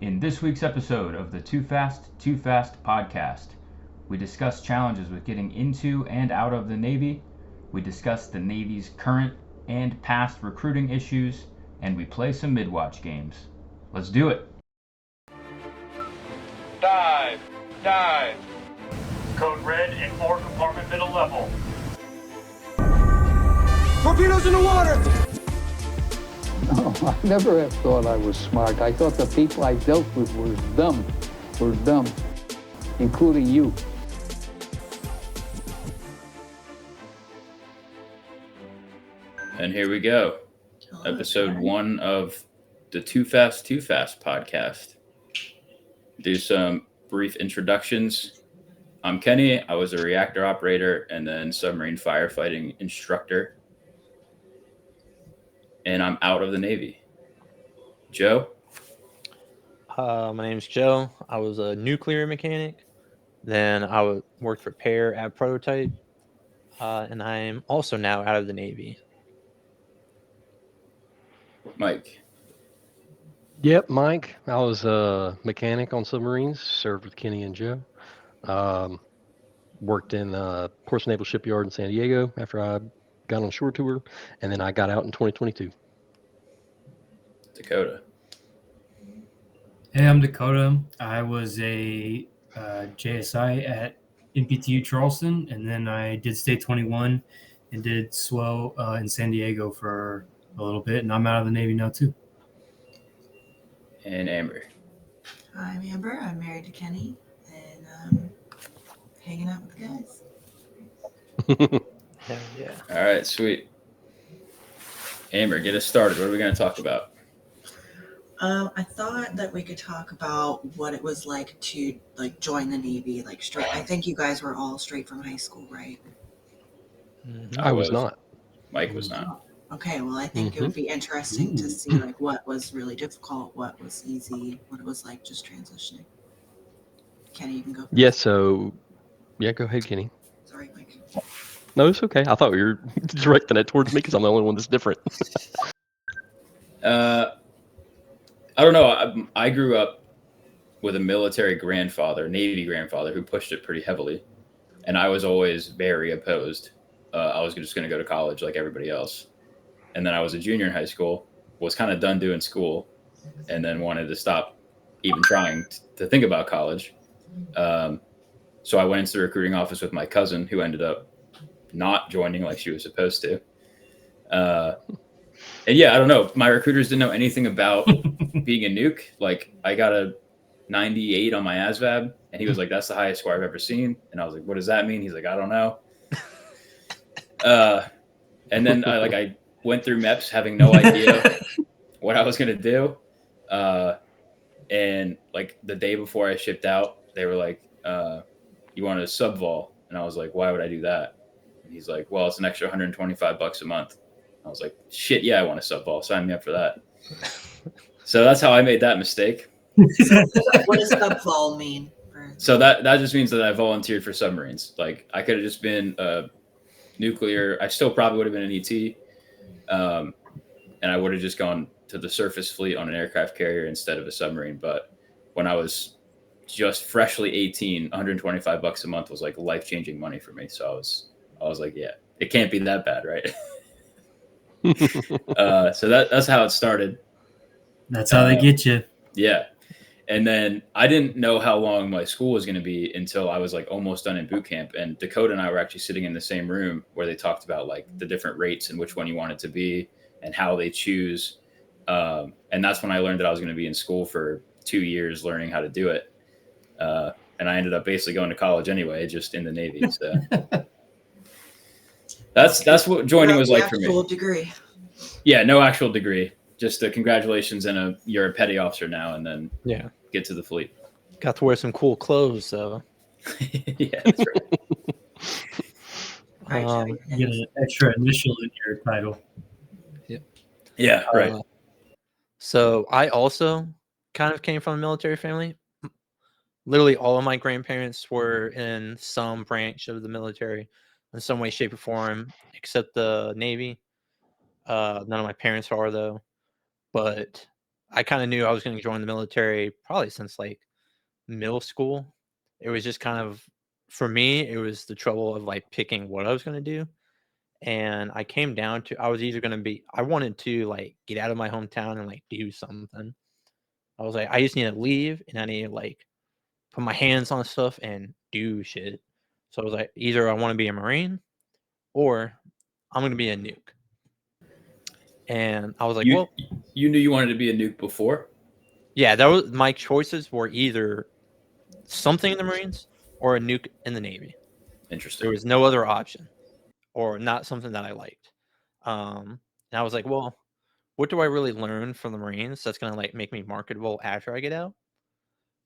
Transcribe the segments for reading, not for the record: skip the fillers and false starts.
In this week's episode of the Too Fast, Too Fast podcast, we discuss challenges with getting into and out of the Navy, we discuss the Navy's current and past recruiting issues, and we play some midwatch games. Let's do it! Dive! Dive! Code red in 4-compartment middle level. Torpedoes in the water! No, I never have thought I was smart. I thought the people I dealt with were dumb, including you. And here we go. Episode 1 of the Too Fast, Too Fast podcast. Do some brief introductions. I'm Kenny. I was a reactor operator and then submarine firefighting instructor. And I'm out of the Navy. Joe? My name's Joe. I was a nuclear mechanic. Then I worked for Pear at Prototype. And I'm also now out of the Navy. Mike? Yep, Mike. I was a mechanic on submarines, served with Kenny and Joe. Worked in Portsmouth Naval Shipyard in San Diego after I got on shore tour, and then I got out in 2022. Dakota? Hey, I'm Dakota. I was a JSI at NPTU Charleston, and then I did State 21 and did SWO in San Diego for a little bit, and I'm out of the Navy now too. And Amber? I'm Amber. I'm married to Kenny, and hanging out with the guys. Hell yeah. All right, sweet. Amber, get us started. What are we going to talk about? I thought that we could talk about what it was like to join the Navy, straight. I think you guys were all straight from high school, right? Mm-hmm. I was not. Mike was not. Okay, well, I think it would be interesting to see what was really difficult, what was easy, what it was like just transitioning. Kenny, you can go first. Yeah, so, go ahead, Kenny. Sorry, Mike. No, it's okay. I thought you were directing it towards me because I'm the only one that's different. I don't know. I grew up with a military grandfather, Navy grandfather, who pushed it pretty heavily. And I was always very opposed. I was just going to go to college like everybody else. And then I was a junior in high school, was kind of done doing school, and then wanted to stop even trying to think about college. So I went into the recruiting office with my cousin, who ended up not joining like she was supposed to. And yeah, I don't know. My recruiters didn't know anything about being a nuke. Like, I got a 98 on my ASVAB, and he was like, "That's the highest score I've ever seen." And I was like, "What does that mean?" He's like, "I don't know." And then I went through MEPS having no idea what I was going to do. And like the day before I shipped out, they were like, "You want a subvol?" And I was like, "Why would I do that?" And he's like, "Well, it's an extra $125 a month." I was like, "Shit, yeah, I want a subvol. Sign me up for that." So that's how I made that mistake. What does subvol mean? So that just means that I volunteered for submarines. Like, I could have just been a nuclear. I still probably would have been an ET. And I would have just gone to the surface fleet on an aircraft carrier instead of a submarine. But when I was just freshly 18, $125 a month was like life-changing money for me. So I was like, yeah, it can't be that bad, right? So that's how it started. That's how they get you. Yeah. And then I didn't know how long my school was going to be until I was like almost done in boot camp. And Dakota and I were actually sitting in the same room where they talked about like the different rates and which one you wanted to be and how they choose. And that's when I learned that I was going to be in school for 2 years learning how to do it. And I ended up basically going to college anyway, just in the Navy. So that's what joining was like for me. Actual degree. Yeah, no actual degree. Just a congratulations and you're a petty officer now, and then get to the fleet. Got to wear some cool clothes, though. Yeah, that's right. You get an extra initial in your title. Yeah, right. So I also kind of came from a military family. Literally all of my grandparents were in some branch of the military in some way, shape, or form, except the Navy. None of my parents are, though. But I kind of knew I was going to join the military probably since like middle school. It was just kind of, for me, it was the trouble of like picking what I was going to do. And I came down to, I was either going to be, I wanted to like get out of my hometown and like do something. I was like, I just need to leave and I need to like put my hands on stuff and do shit. So I was like, either I want to be a Marine or I'm going to be a nuke. And I was like, well, You knew you wanted to be a nuke before? yeah, that was my choices were either something in the Marines or a nuke in the Navy. Interesting. There was no other option, or not something that I liked. And I was like, well, what do I really learn from the Marines that's gonna like make me marketable after I get out?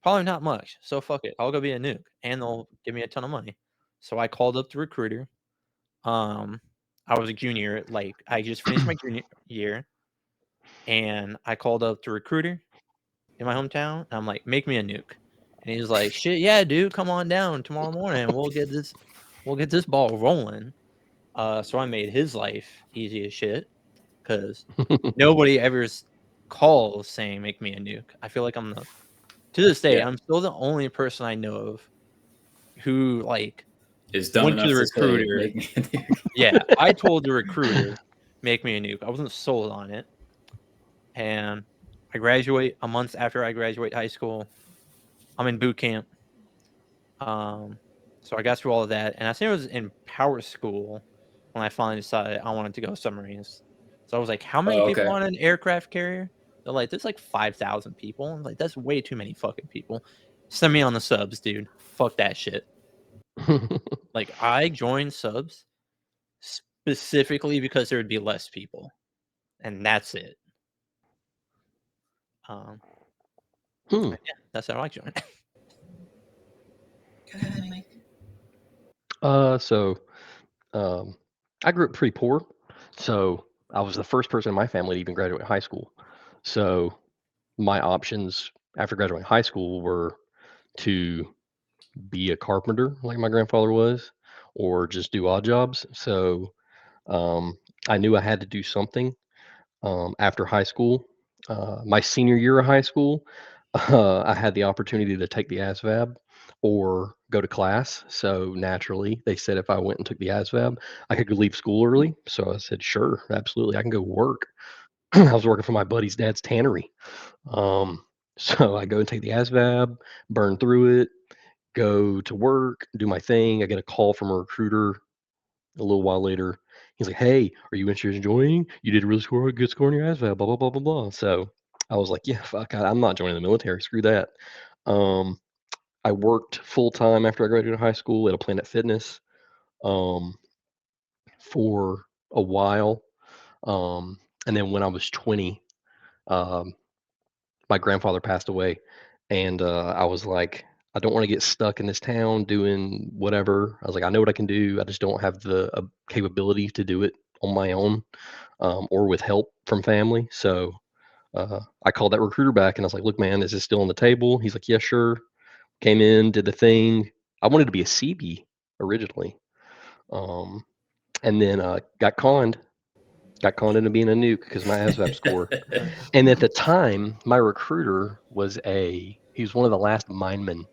Probably not much. So fuck it. I'll go be a nuke, and they'll give me a ton of money. So I called up the recruiter. I was a junior, like I just finished my junior year, and I called up the recruiter in my hometown. And I'm like, make me a nuke. And he's like, shit, yeah, dude, come on down tomorrow morning. We'll get this ball rolling. So I made his life easy as shit because nobody ever calls saying make me a nuke. I feel like to this day, I'm still the only person I know of who like is dumb went to enough the to say, recruiter. make me a nuke. Yeah, I told the recruiter make me a nuke. I wasn't sold on it, and I graduate a month after I graduate high school. I'm in boot camp. So I got through all of that, and I think it was in power school when I finally decided I wanted to go submarines. So I was like, how many people on an aircraft carrier? They're like, there's like 5,000 people. I'm like, that's way too many fucking people. Send me on the subs, dude. Fuck that shit. Like, I joined subs specifically because there would be less people, and that's it. Yeah, that's how I joined. Go ahead, Mike. I grew up pretty poor, so I was the first person in my family to even graduate high school. So my options after graduating high school were to be a carpenter like my grandfather was, or just do odd jobs. So I knew I had to do something after high school. My senior year of high school, I had the opportunity to take the ASVAB or go to class. So naturally, they said if I went and took the ASVAB, I could leave school early. So I said, sure, absolutely, I can go work. I was working for my buddy's dad's tannery. So I go and take the ASVAB, burn through it, go to work, do my thing. I get a call from a recruiter a little while later. He's like, "Hey, are you interested in joining? You did a really good score on your ASVAB, blah, blah, blah, blah, blah." So I was like, yeah, fuck, I'm not joining the military. Screw that. Um, I worked full time after I graduated high school at a Planet Fitness for a while. And then when I was 20, um, my grandfather passed away. And I was like, I don't want to get stuck in this town doing whatever. I was like, I know what I can do. I just don't have the capability to do it on my own or with help from family. So I called that recruiter back and I was like, look, man, is this still on the table? He's like, yeah, sure. Came in, did the thing. I wanted to be a CB originally. And then got conned into being a nuke because my ASVAB score. And at the time, my recruiter he was one of the last minemen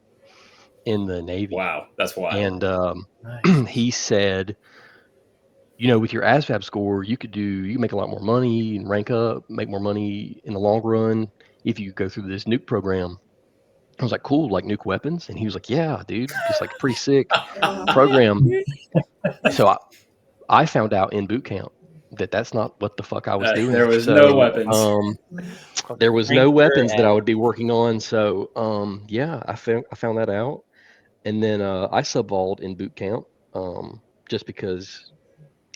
in the Navy. Wow, that's wild. And Nice. he said, with your ASVAB score, you can make a lot more money and rank up, make more money in the long run if you go through this nuke program. I was like, cool, like nuke weapons? And he was like, yeah, dude, just like pretty sick program. So I found out in boot camp that that's not what the fuck I was doing. There was no weapons. There was no weapons that I would be working on. So yeah, I found that out. And then I subvoled in boot camp just because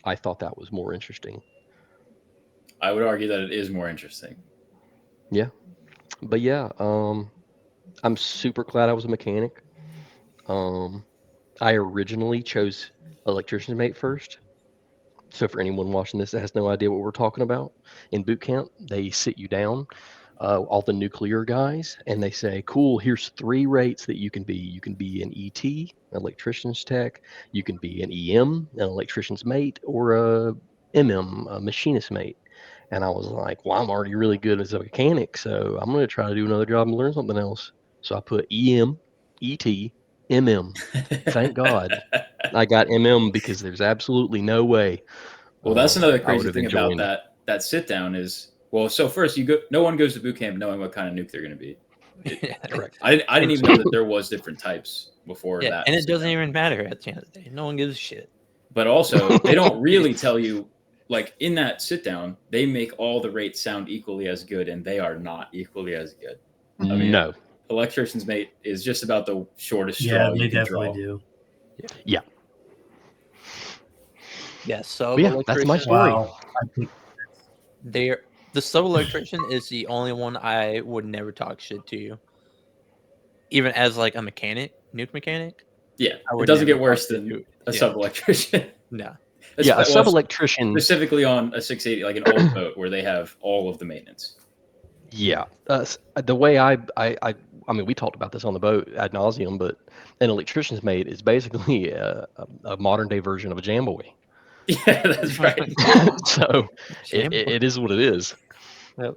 I thought that was more interesting. I would argue that it is more interesting. Yeah. But yeah, I'm super glad I was a mechanic. I originally chose electrician's mate first. So for anyone watching this that has no idea what we're talking about, in boot camp, they sit you down, all the nuclear guys, and they say, cool, here's 3 rates that you can be. You can be an ET, electrician's tech. You can be an EM, an electrician's mate, or a MM, a machinist mate. And I was like, well, I'm already really good as a mechanic, so I'm going to try to do another job and learn something else. So I put EM, ET, MM. Thank God I got MM, because there's absolutely no way Well, that's another I would crazy have thing about enjoyed. that sit down is, well, so first you go, no one goes to boot camp knowing what kind of nuke they're going to be. Correct. I didn't even know that there was different types before Yeah, that. and it sit doesn't down. even matter at the end of the day. No one gives a shit. But also, they don't really tell you, like in that sit down, they make all the rates sound equally as good, and they are not equally as good. I mean, No. electrician's mate is just about the shortest Yeah, straw they you can definitely draw. do. Yeah. Yeah, sub But yeah, that's my electrician. story. Wow. I think The sub electrician is the only one I would never talk shit to you. Even as like a mechanic, nuke mechanic. Yeah, I it would doesn't never get worse talk to than you. a Yeah. sub electrician. No. Yeah, a sub electrician. Specifically on a 680, like an old boat where they have all of the maintenance. Yeah, the way I mean, we talked about this on the boat ad nauseum, but an electrician's mate is basically a modern day version of a jamboy. Yeah, that's right. So it is what it is. Yep.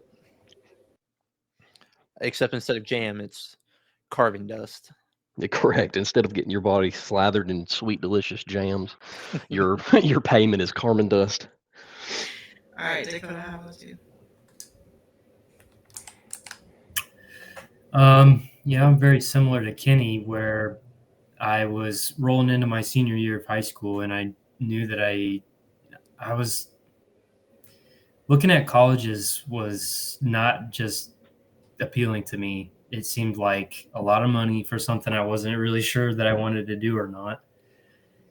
Except instead of jam, it's carving dust. Correct. Instead of getting your body slathered in sweet, delicious jams, your your payment is carbon dust. All right, Dakota, how about you? Yeah, I'm very similar to Kenny, where I was rolling into my senior year of high school, and I knew that I was looking at colleges was not just appealing to me. It seemed like a lot of money for something I wasn't really sure that I wanted to do or not.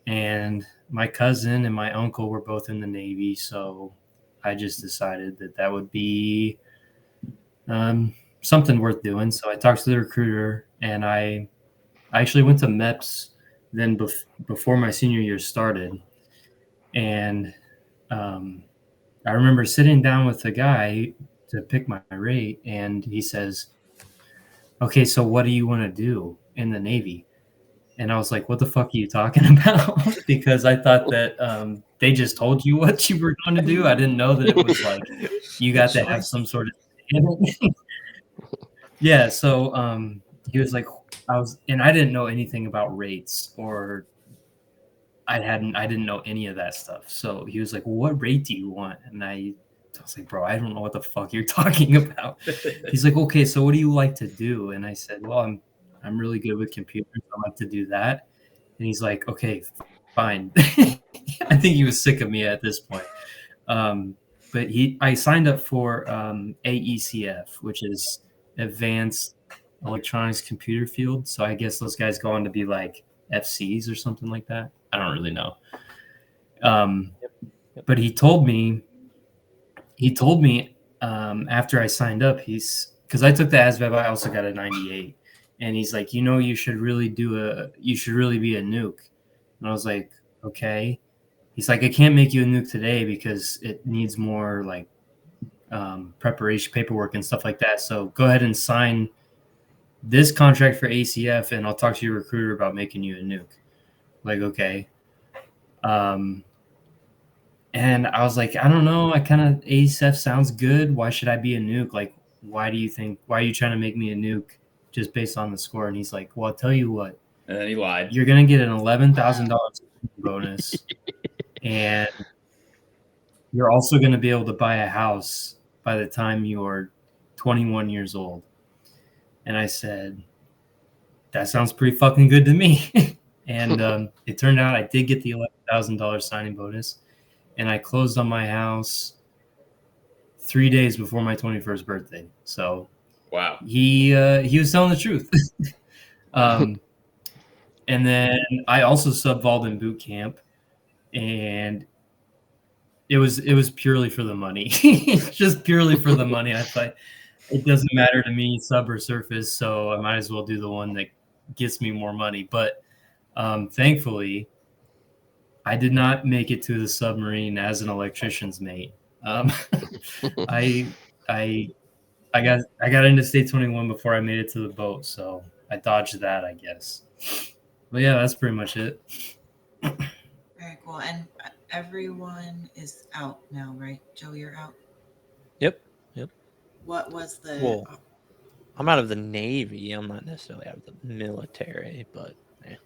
And my cousin and my uncle were both in the Navy, so I just decided that that would be something worth doing. So I talked to the recruiter, and I actually went to MEPS then before my senior year started. And I remember sitting down with the guy to pick my rate, and he says, okay, so what do you want to do in the Navy? And I was like, what the fuck are you talking about? Because I thought that they just told you what you were going to do. I didn't know that it was like you got to have some sort of yeah. So he was like, I didn't know anything about rates, or I didn't know any of that stuff. So he was like, well, what rate do you want? And I was like, bro, I don't know what the fuck you're talking about. He's like, okay, so what do you like to do? And I said, well, I'm really good with computers. I like to do that. And he's like, okay, fine. I think he was sick of me at this point. But I signed up for AECF, which is Advanced Electronics Computer Field. So I guess those guys go on to be like FCs or something like that. I don't really know. But he told me after I signed up, because I took the ASVAB, I also got a 98. And he's like, you should really be a nuke. And I was like, okay. He's like, I can't make you a nuke today because it needs more like preparation, paperwork, and stuff like that. So go ahead and sign this contract for ACF, and I'll talk to your recruiter about making you a nuke. Like, okay. And I was like, I don't know. ACF sounds good. Why should I be a nuke? Like, why are you trying to make me a nuke just based on the score? And he's like, well, I'll tell you what. And then he lied. You're going to get an $11,000 bonus. And you're also going to be able to buy a house by the time you're 21 years old. And I said, that sounds pretty fucking good to me. And it turned out I did get the $11,000 signing bonus. And I closed on my house 3 days before my 21st birthday. So wow, he was telling the truth. And then I also sub-vauled in boot camp, and it was purely for the money. Just purely for the money. I thought it doesn't matter to me, sub or surface, so I might as well do the one that gets me more money. But thankfully, I did not make it to the submarine as an electrician's mate. I got into state 21 before I made it to the boat, so I dodged that, I guess. But yeah, that's pretty much it. Very cool. And everyone is out now, right? Joe, you're out? What was the? Well, I'm out of the Navy. I'm not necessarily out of the military, but yeah.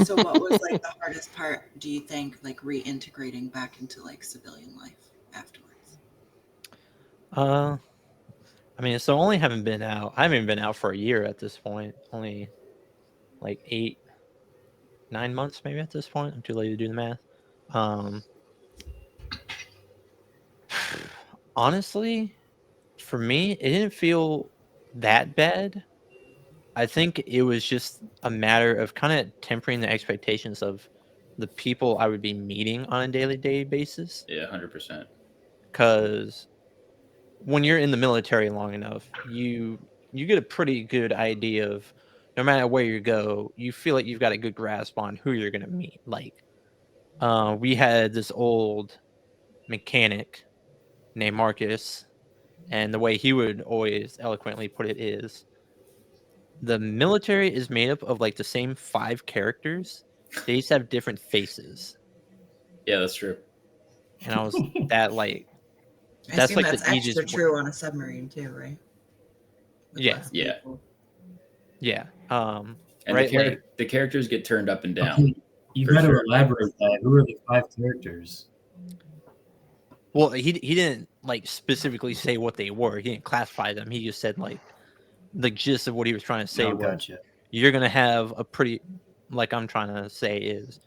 So what was like the hardest part? Do you think like reintegrating back into like civilian life afterwards? I mean, so only haven't been out. I haven't even been out for a year at this point. Only like 8, 9 months maybe at this point. I'm too late to do the math. Honestly, for me, it didn't feel that bad. I think it was just a matter of kind of tempering the expectations of the people I would be meeting on a daily basis. Yeah, 100%. Because when you're in the military long enough, you get a pretty good idea of no matter where you go, you feel like you've got a good grasp on who you're gonna meet. Like, we had this old mechanic named Marcus, and the way he would always eloquently put it is the military is made up of like the same 5 characters. They just have different faces. Yeah, that's true. And I was that like I that's assume like that's the extra easiest true on a submarine too, right? With Yeah. lots of Yeah. people. Yeah. And Right, like the characters get turned up and down. Okay, you For got to sure. elaborate that. Who are the 5 characters? well, he didn't like specifically say what they were. He didn't classify them. He just said like the gist of what he was trying to say Oh, was gotcha. you're gonna have a pretty like I'm trying to say is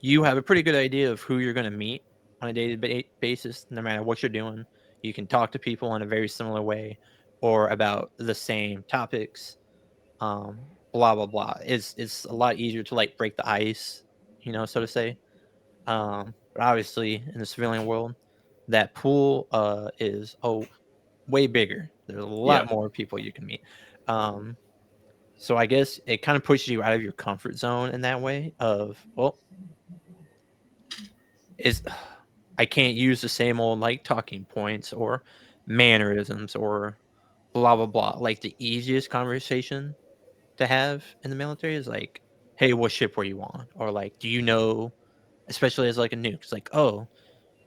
you have a pretty good idea of who you're gonna meet on a daily basis, no matter what you're doing. You can talk to people in a very similar way or about the same topics. Blah blah blah. It's a lot easier to like break the ice, so to say. But obviously in the civilian world, that pool is way bigger. There's a lot Yeah. more people you can meet. So I guess it kind of pushes you out of your comfort zone in that way of, well, is I can't use the same old like talking points or mannerisms or blah blah blah. Like the easiest conversation to have in the military is like, hey, what ship were you on? Or like, do you know, especially as like a nuke, it's like, oh,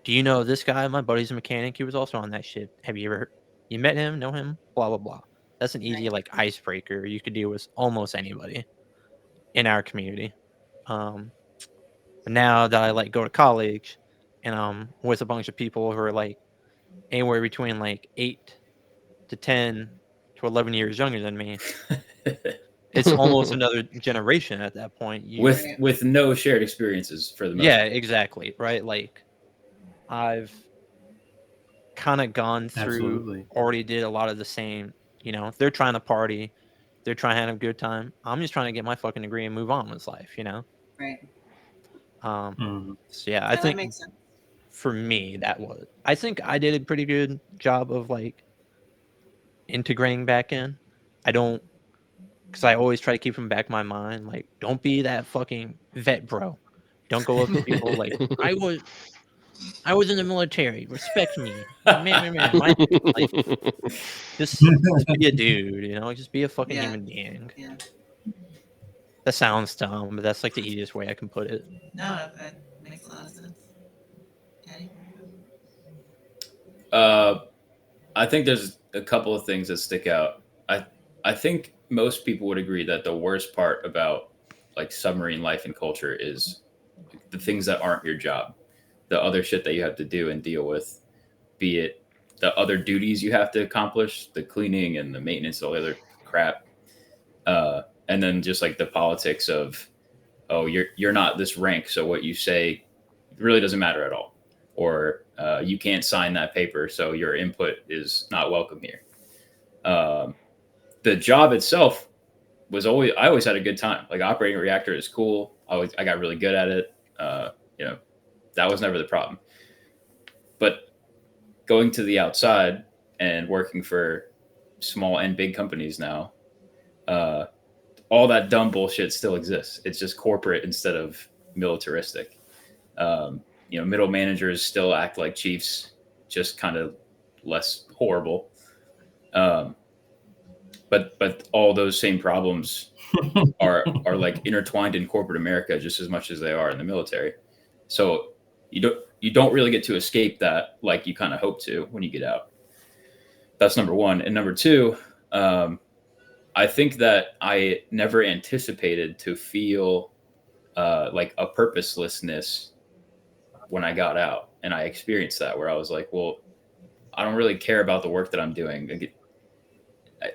do you know this guy? My buddy's a mechanic. He was also on that ship. Have you met him? Know him? Blah blah blah. That's an easy Right. like icebreaker you could deal with almost anybody in our community. But now that I like go to college and with a bunch of people who are like anywhere between like 8 to 10 to 11 years younger than me, it's almost another generation at that point. with no shared experiences for the most Yeah, part. exactly. Right. Like I've kind of gone through, Absolutely. already did a lot of the same. They're trying to party, they're trying to have a good time. I'm just trying to get my fucking degree and move on with life. Right. So yeah, I Yeah, that think makes sense. for me I think I did a pretty good job of like integrating back in. I don't, because I always try to keep in the back of my mind, like, don't be that fucking vet bro. Don't go up to people like, I was in the military. Respect me, man. Like, just be a dude. Just be a fucking Yeah. human being. Yeah. That sounds dumb, but that's like the easiest way I can put it. No, that makes a lot of sense. Daddy? I think there's a couple of things that stick out. I think most people would agree that the worst part about like submarine life and culture is the things that aren't your job, the other shit that you have to do and deal with, be it the other duties you have to accomplish, the cleaning and the maintenance, all the other crap, and then just like the politics of, oh, you're not this rank, so what you say really doesn't matter at all, or you can't sign that paper, so your input is not welcome here. The job itself I always had a good time. Like operating a reactor is cool. I got really good at it. That was never the problem. But going to the outside and working for small and big companies now, all that dumb bullshit still exists. It's just corporate instead of militaristic. Middle managers still act like chiefs, just kind of less horrible. But all those same problems are like intertwined in corporate America just as much as they are in the military. So you don't really get to escape that like you kind of hope to when you get out. That's number one. And number two, I think that I never anticipated to feel like a purposelessness when I got out, and I experienced that where I was like, well, I don't really care about the work that I'm doing.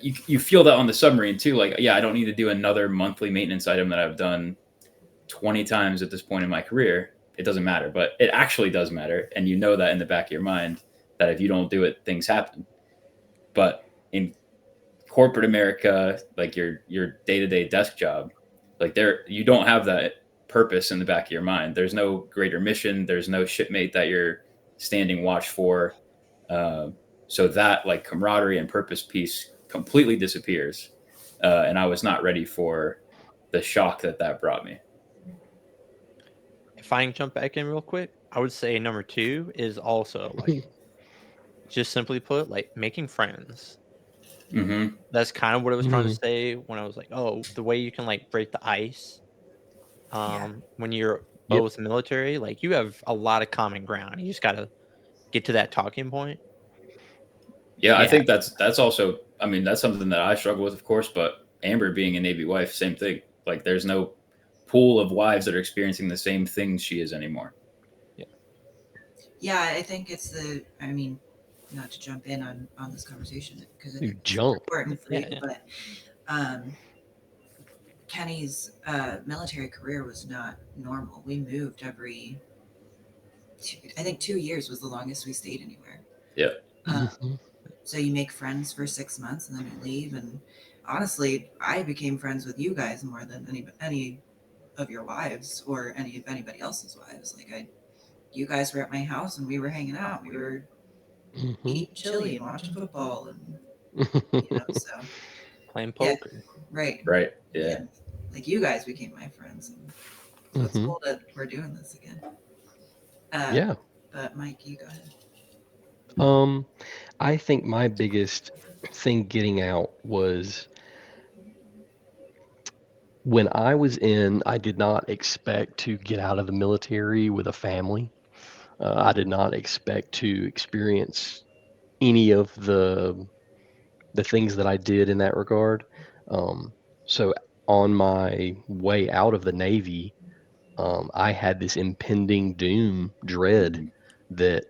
You feel that on the submarine too. Like, yeah, I don't need to do another monthly maintenance item that I've done 20 times at this point in my career. It doesn't matter, but it actually does matter. And you know that in the back of your mind that if you don't do it, things happen. But in corporate America, like your day-to-day desk job, like you don't have that purpose in the back of your mind. There's no greater mission. There's no shipmate that you're standing watch for. So that like camaraderie and purpose piece completely disappears. And I was not ready for the shock that brought me. If I can jump back in real quick, I would say number 2 is also like, just simply put, like making friends. Mm-hmm. That's kind of what I was trying to say when I was like, oh, the way you can like break the ice. When you're Yep. both military, like you have a lot of common ground. You just gotta get to that talking point. Yeah, I Yeah. think that's also. I mean, that's something that I struggle with, of course. But Amber being a Navy wife, same thing. Like, there's no pool of wives that are experiencing the same things she is anymore. Yeah, I think it's the. I mean, not to jump in on this conversation because I You think it's jump. important for Yeah, you, yeah. but Kenny's military career was not normal. We moved every. I think 2 years was the longest we stayed anywhere. Yeah. Mhm. So you make friends for 6 months and then you leave. And honestly, I became friends with you guys more than any of your wives or anybody else's wives. Like you guys were at my house and we were hanging out. We were Mhm. eating chili and watching football, and so Playing yeah, poker. right. Right. Yeah. Like you guys became my friends, and so it's Mhm. cool that we're doing this again. Yeah. But Mike, you go ahead. I think my biggest thing getting out was when I was in, I did not expect to get out of the military with a family. I did not expect to experience any of the things that I did in that regard. So on my way out of the Navy, I had this impending doom dread Mhm. that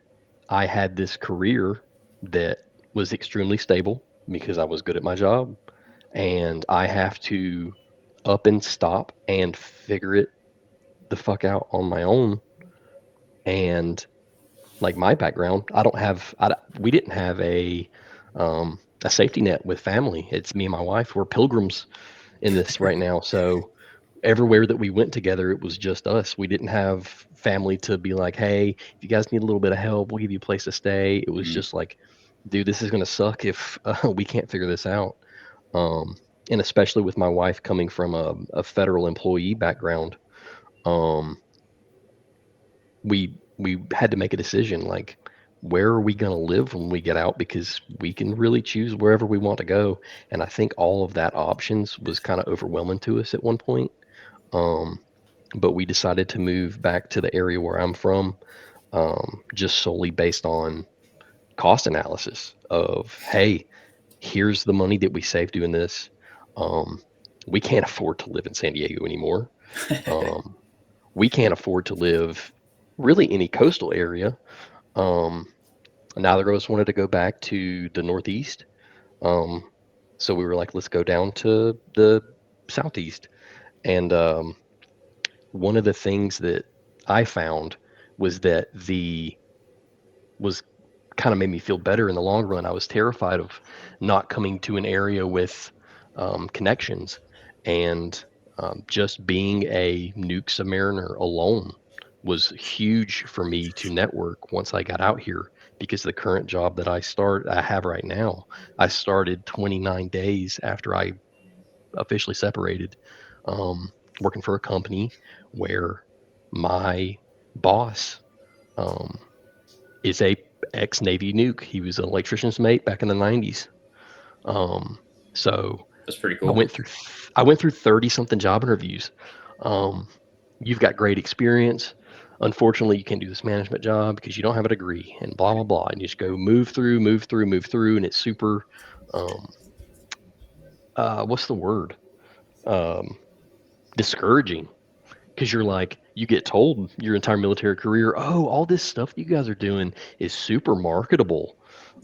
I had this career that was extremely stable because I was good at my job, and I have to up and stop and figure it the fuck out on my own. And like my background, we didn't have a safety net with family. It's me and my wife. We're pilgrims in this right now. So everywhere that we went together, it was just us. We didn't have family to be like, hey, if you guys need a little bit of help, we'll give you a place to stay. It was Mhm. just like, dude, this is going to suck if we can't figure this out. And especially with my wife coming from a federal employee background, um, we had to make a decision like, where are we going to live when we get out, because we can really choose wherever we want to go. And I think all of that options was kind of overwhelming to us at one point. But we decided to move back to the area where I'm from, just solely based on cost analysis of, hey, here's the money that we saved doing this. Um, we can't afford to live in San Diego anymore. Um, we can't afford to live really any coastal area. Um, Neither of us wanted to go back to the Northeast. Um, so we were like, let's go down to the Southeast. And one of the things that I found was that was kind of made me feel better in the long run. I was terrified of not coming to an area with connections, and just being a nuke submariner alone was huge for me to network once I got out here, because the current job that I have right now, I started 29 days after I officially separated, working for a company where my boss um, is a ex-Navy nuke. He was an electrician's mate back in the 90s. So That's pretty I cool. went through 30 something job interviews. You've got great experience. unfortunately, you can't do this management job because you don't have a degree, and blah blah blah. And you just go move through, and it's super. What's the word? Um, discouraging, because you're like, you get told your entire military career, oh, all this stuff you guys are doing is super marketable.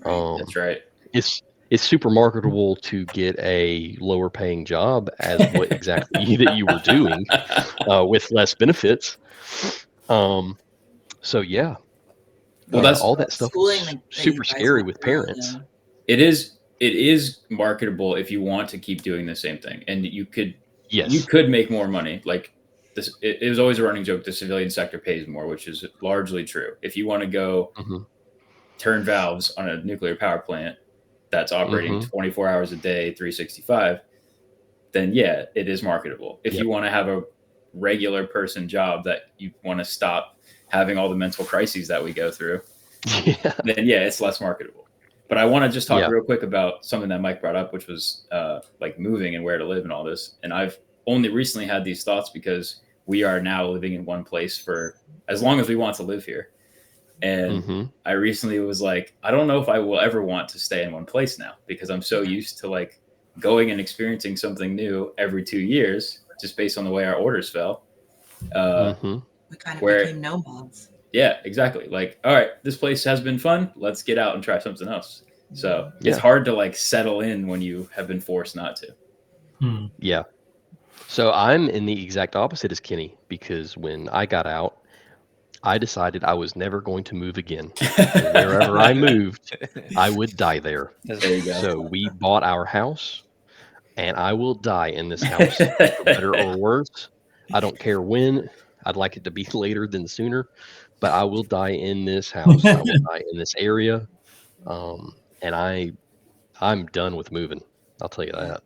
That's right. It's super marketable to get a lower paying job as what exactly that you were doing, with less benefits. So yeah, Well, that's all that stuff schooling is that you super guys scary went with through, parents. yeah. it is marketable if you want to keep doing the same thing, and you could Yes. make more money. Like this, it was always a running joke. The civilian sector pays more, which is largely true. If you want to go Mhm. turn valves on a nuclear power plant that's operating Mhm. 24 hours a day, 365, then yeah, it is marketable. If Yep. you want to have a regular person job that you want to stop having all the mental crises that we go through, Yeah. then yeah, it's less marketable. But I want to just talk Yeah. real quick about something that Mike brought up, which was like moving and where to live and all this. And I've only recently had these thoughts because we are now living in one place for as long as we want to live here. And Mhm. I recently was like, I don't know if I will ever want to stay in one place now because I'm so used to like going and experiencing something new every 2 years, just based on the way our orders fell. Mhm. We kind of Where- became nomads. Yeah, exactly. Like, all right, this place has been fun. Let's get out and try something else. So Yeah. it's hard to like settle in when you have been forced not to. Hmm. Yeah. So I'm in the exact opposite as Kenny, because when I got out, I decided I was never going to move again. And wherever I moved, I would die there. There you go. So we bought our house, and I will die in this house, for better or worse. I don't care when. I'd like it to be later than sooner, but I will die in this house. I will die in this area. And I'm done with moving. I'll tell you that.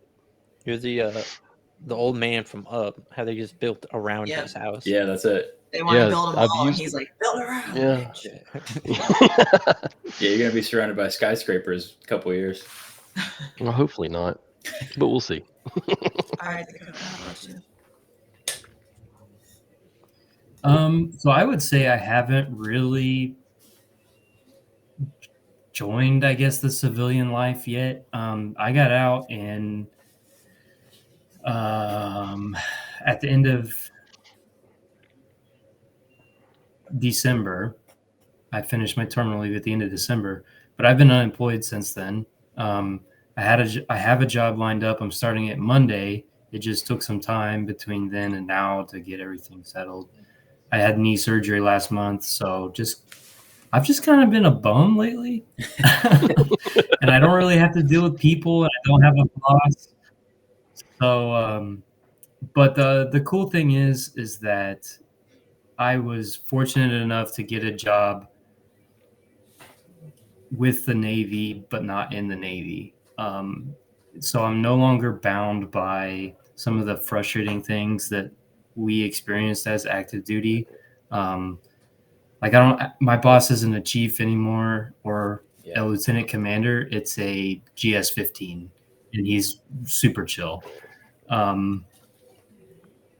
You're the old man from Up, how they just built around Yeah. his house. Yeah, that's it. They want to Yeah, build a I've mall, and used he's it. like, build around. Yeah. bitch." Yeah, you're gonna be surrounded by skyscrapers a couple of years. Well, hopefully not, but we'll see. All right, I don't know about you. So I would say I haven't really joined, I guess, the civilian life yet. I got out in at the end of December. I finished my terminal leave at the end of December, but I've been unemployed since then. I have a job lined up. I'm starting it Monday. It just took some time between then and now to get everything settled. I had knee surgery last month, so I've just kind of been a bum lately, and I don't really have to deal with people, and I don't have a boss. So, but the cool thing is that I was fortunate enough to get a job with the Navy, but not in the Navy. So I'm no longer bound by some of the frustrating things that we experienced as active duty. Like my boss isn't a chief anymore or a lieutenant commander. It's a GS-15, and he's super chill.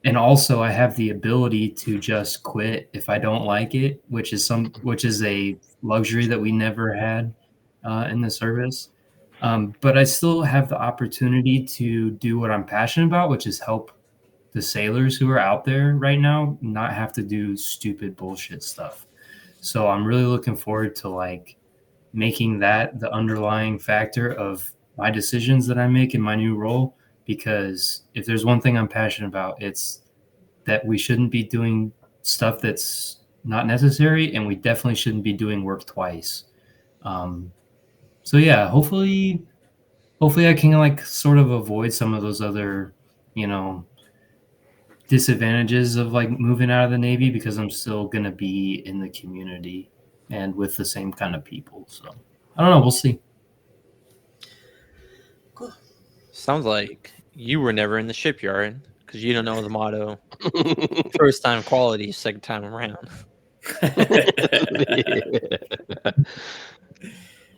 And also I have the ability to just quit if I don't like it, which is a luxury that we never had in the service. But I still have the opportunity to do what I'm passionate about, which is help the sailors who are out there right now not have to do stupid bullshit stuff. So I'm really looking forward to like making that the underlying factor of my decisions that I make in my new role. Because if there's one thing I'm passionate about, it's that we shouldn't be doing stuff that's not necessary, and we definitely shouldn't be doing work twice. So yeah, hopefully I can like sort of avoid some of those other, disadvantages of like moving out of the Navy, because I'm still going to be in the community and with the same kind of people. So I don't know. We'll see. Cool. Sounds like you were never in the shipyard because you don't know the motto: first time quality, second time around.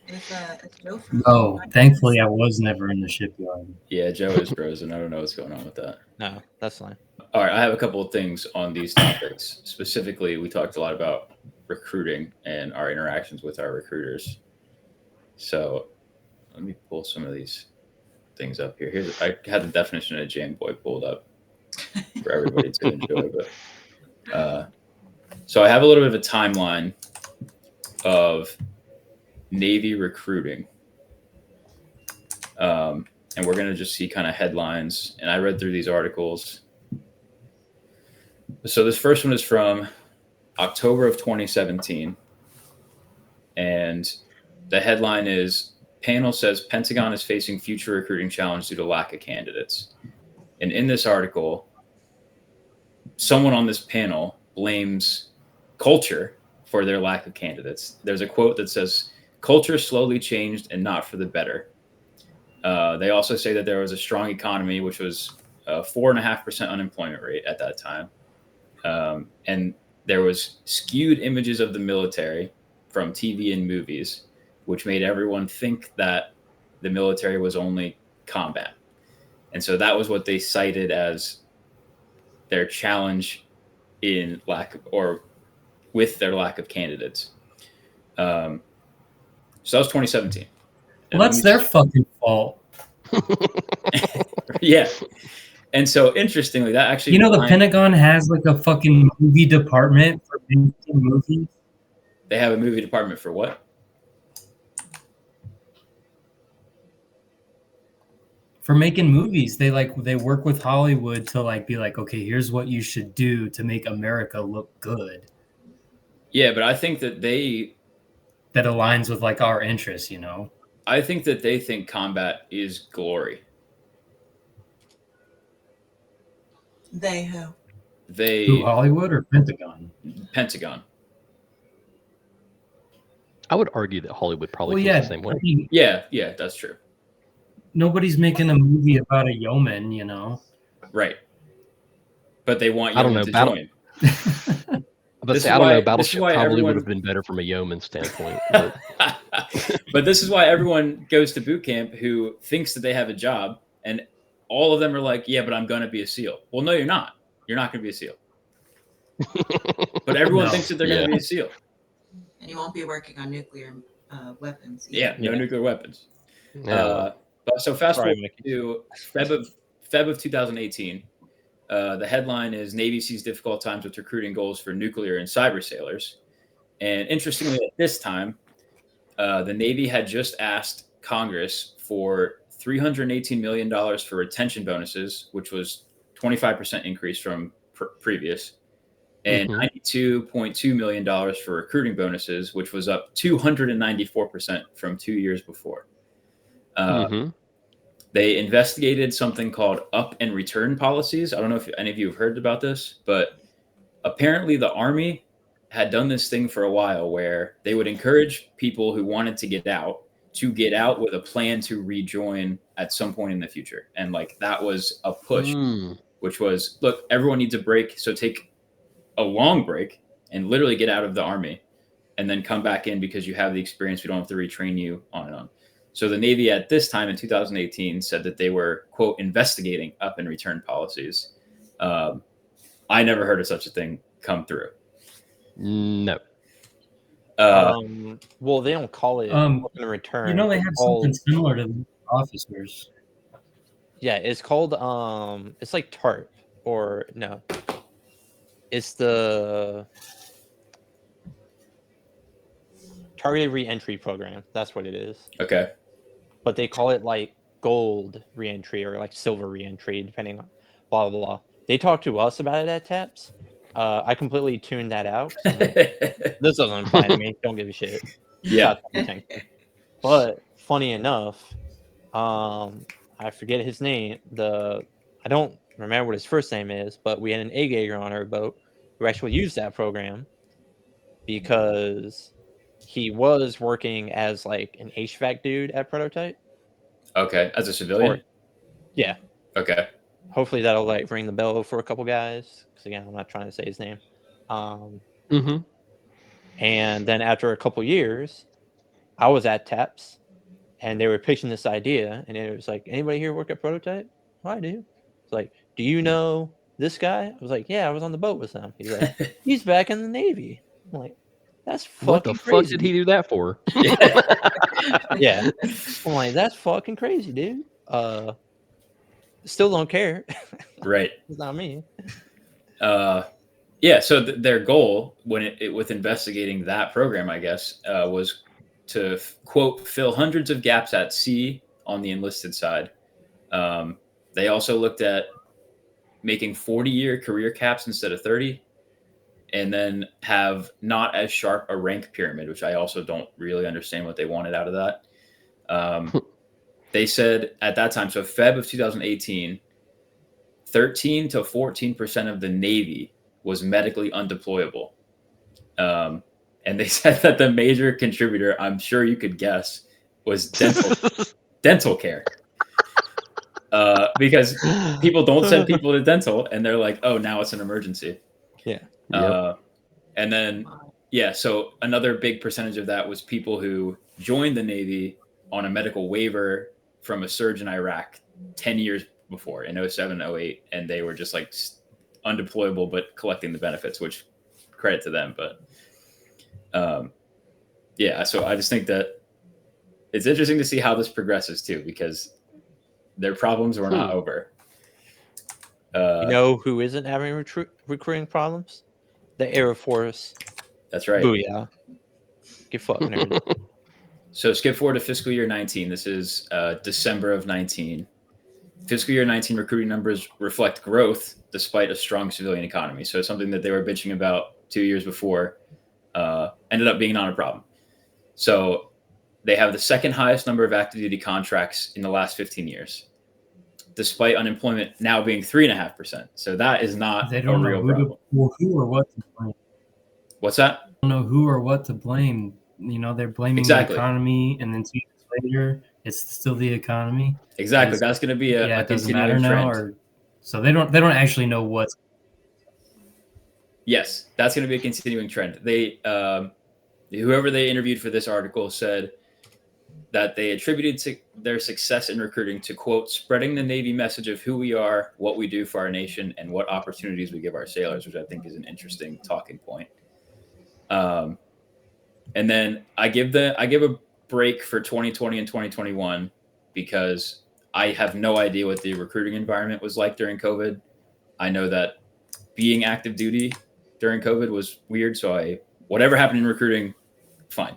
It's Joe from No, thankfully I was never in the shipyard. Yeah, Joe is frozen. I don't know what's going on with that. No, that's fine. All right, I have a couple of things on these topics. Specifically, we talked a lot about recruiting and our interactions with our recruiters. So let me pull some of these things up here. I had the definition of Jamboy pulled up for everybody to enjoy. But so I have a little bit of a timeline of Navy recruiting. And we're going to just see kind of headlines. And I read through these articles. So this first one is from October of 2017. And the headline is, panel says Pentagon is facing future recruiting challenge due to lack of candidates. And in this article, someone on this panel blames culture for their lack of candidates. There's a quote that says, culture slowly changed and not for the better. They also say that there was a strong economy, which was a 4.5% unemployment rate at that time. And there was skewed images of the military from TV and movies, which made everyone think that the military was only combat. And so that was what they cited as their challenge in with their lack of candidates. So that was 2017. Well, that's their fucking fault. Yeah. And so interestingly, that actually, you know, the Pentagon has like a fucking movie department for making movies. They have a movie department for what? For making movies. They work with Hollywood to like be like, okay, here's what you should do to make America look good. Yeah, but I think that that aligns with like our interests, you know. I think that they think combat is glory. They who? Who, Hollywood or Pentagon? Pentagon. I would argue that Hollywood probably feels the same way. Yeah, that's true. Nobody's making a movie about a yeoman, you know. Right. But they want yeomen to join. But I don't know. Battleship probably would have been better from a yeoman standpoint. But. But this is why everyone goes to boot camp who thinks that they have a job, and all of them are like, yeah, but I'm going to be a SEAL. Well, no, you're not. You're not going to be a SEAL. But everyone thinks that they're going to be a SEAL. And you won't be working on nuclear weapons. Either. Yeah, no nuclear weapons. So fast forward to Feb of 2018. The headline is Navy sees difficult times with recruiting goals for nuclear and cyber sailors. And interestingly, at this time, the Navy had just asked Congress for $318 million for retention bonuses, which was 25% increase from previous, and $92.2 million for recruiting bonuses, which was up 294% from 2 years before. They investigated something called up and return policies. I don't know if any of you have heard about this, but apparently the Army had done this thing for a while where they would encourage people who wanted to get out with a plan to rejoin at some point in the future. And like that was a push, which was, look, everyone needs a break. So take a long break and literally get out of the Army and then come back in because you have the experience. We don't have to retrain you on and on. So the Navy at this time in 2018 said that they were, quote, investigating up and return policies. I never heard of such a thing come through. No. Well, they don't call it up and return. You know, they have something similar to the officers. Yeah, it's called it's like TARP, or no. It's the Targeted Reentry Program. That's what it is. Okay. But they call it like gold reentry or like silver reentry, depending on blah, blah, blah. They talked to us about it at TAPS. I completely tuned that out. This doesn't apply to me. Don't give a shit. Yeah. But funny enough, I forget his name. I don't remember what his first name is, but we had an A-Gager on our boat who actually used that program because he was working as like an HVAC dude at Prototype. Okay, as a civilian? Yeah. Okay. Hopefully that'll like ring the bell for a couple guys. Because again, I'm not trying to say his name. And then after a couple years, I was at TAPS and they were pitching this idea. And it was like, anybody here work at Prototype? Oh, I do. It's like, do you know this guy? I was like, yeah, I was on the boat with him. He's like, he's back in the Navy. I'm like, that's What the fucking fuck crazy. did he do that for? Yeah. I'm like, that's fucking crazy, dude. Still don't care. Right. It's not me. Yeah. So their goal when with investigating that program, I guess, was to quote fill hundreds of gaps at sea on the enlisted side. They also looked at making 40-year career caps instead of 30, and then have not as sharp a rank pyramid, which I also don't really understand what they wanted out of that. They said at that time, so Feb of 2018, 13 to 14% of the Navy was medically undeployable. And they said that the major contributor, I'm sure you could guess, was dental care. Because people don't send people to dental, and they're like, oh, now it's an emergency. Yeah. And then, yeah, so another big percentage of that was people who joined the Navy on a medical waiver from a surge in Iraq 10 years before, in 07, 08, and they were just like undeployable but collecting the benefits, which credit to them. But yeah, so I just think that it's interesting to see how this progresses too, because their problems were not over. You know who isn't having recruiting problems? The Air Force. That's right. Booyah. Get fucking nerds. So skip forward to fiscal year 19. This is December of 19. Fiscal year 19 recruiting numbers reflect growth despite a strong civilian economy. So something that they were bitching about 2 years before ended up being not a problem. So they have the second highest number of active duty contracts in the last 15 years, despite unemployment now being 3.5%. So that is not They don't a know real who, problem. who or what to blame. What's that? They don't know who or what to blame. You know, they're blaming Exactly. the economy, and then 2 years later, it's still the economy. Exactly. That's going to be a it doesn't continuing matter now. trend. So they don't actually know what's. Yes, that's going to be a continuing trend. They, whoever they interviewed for this article said that they attributed their success in recruiting to, quote, spreading the Navy message of who we are, what we do for our nation, and what opportunities we give our sailors, which I think is an interesting talking point. And then I give a break for 2020 and 2021 because I have no idea what the recruiting environment was like during COVID. I know that being active duty during COVID was weird. So whatever happened in recruiting, fine.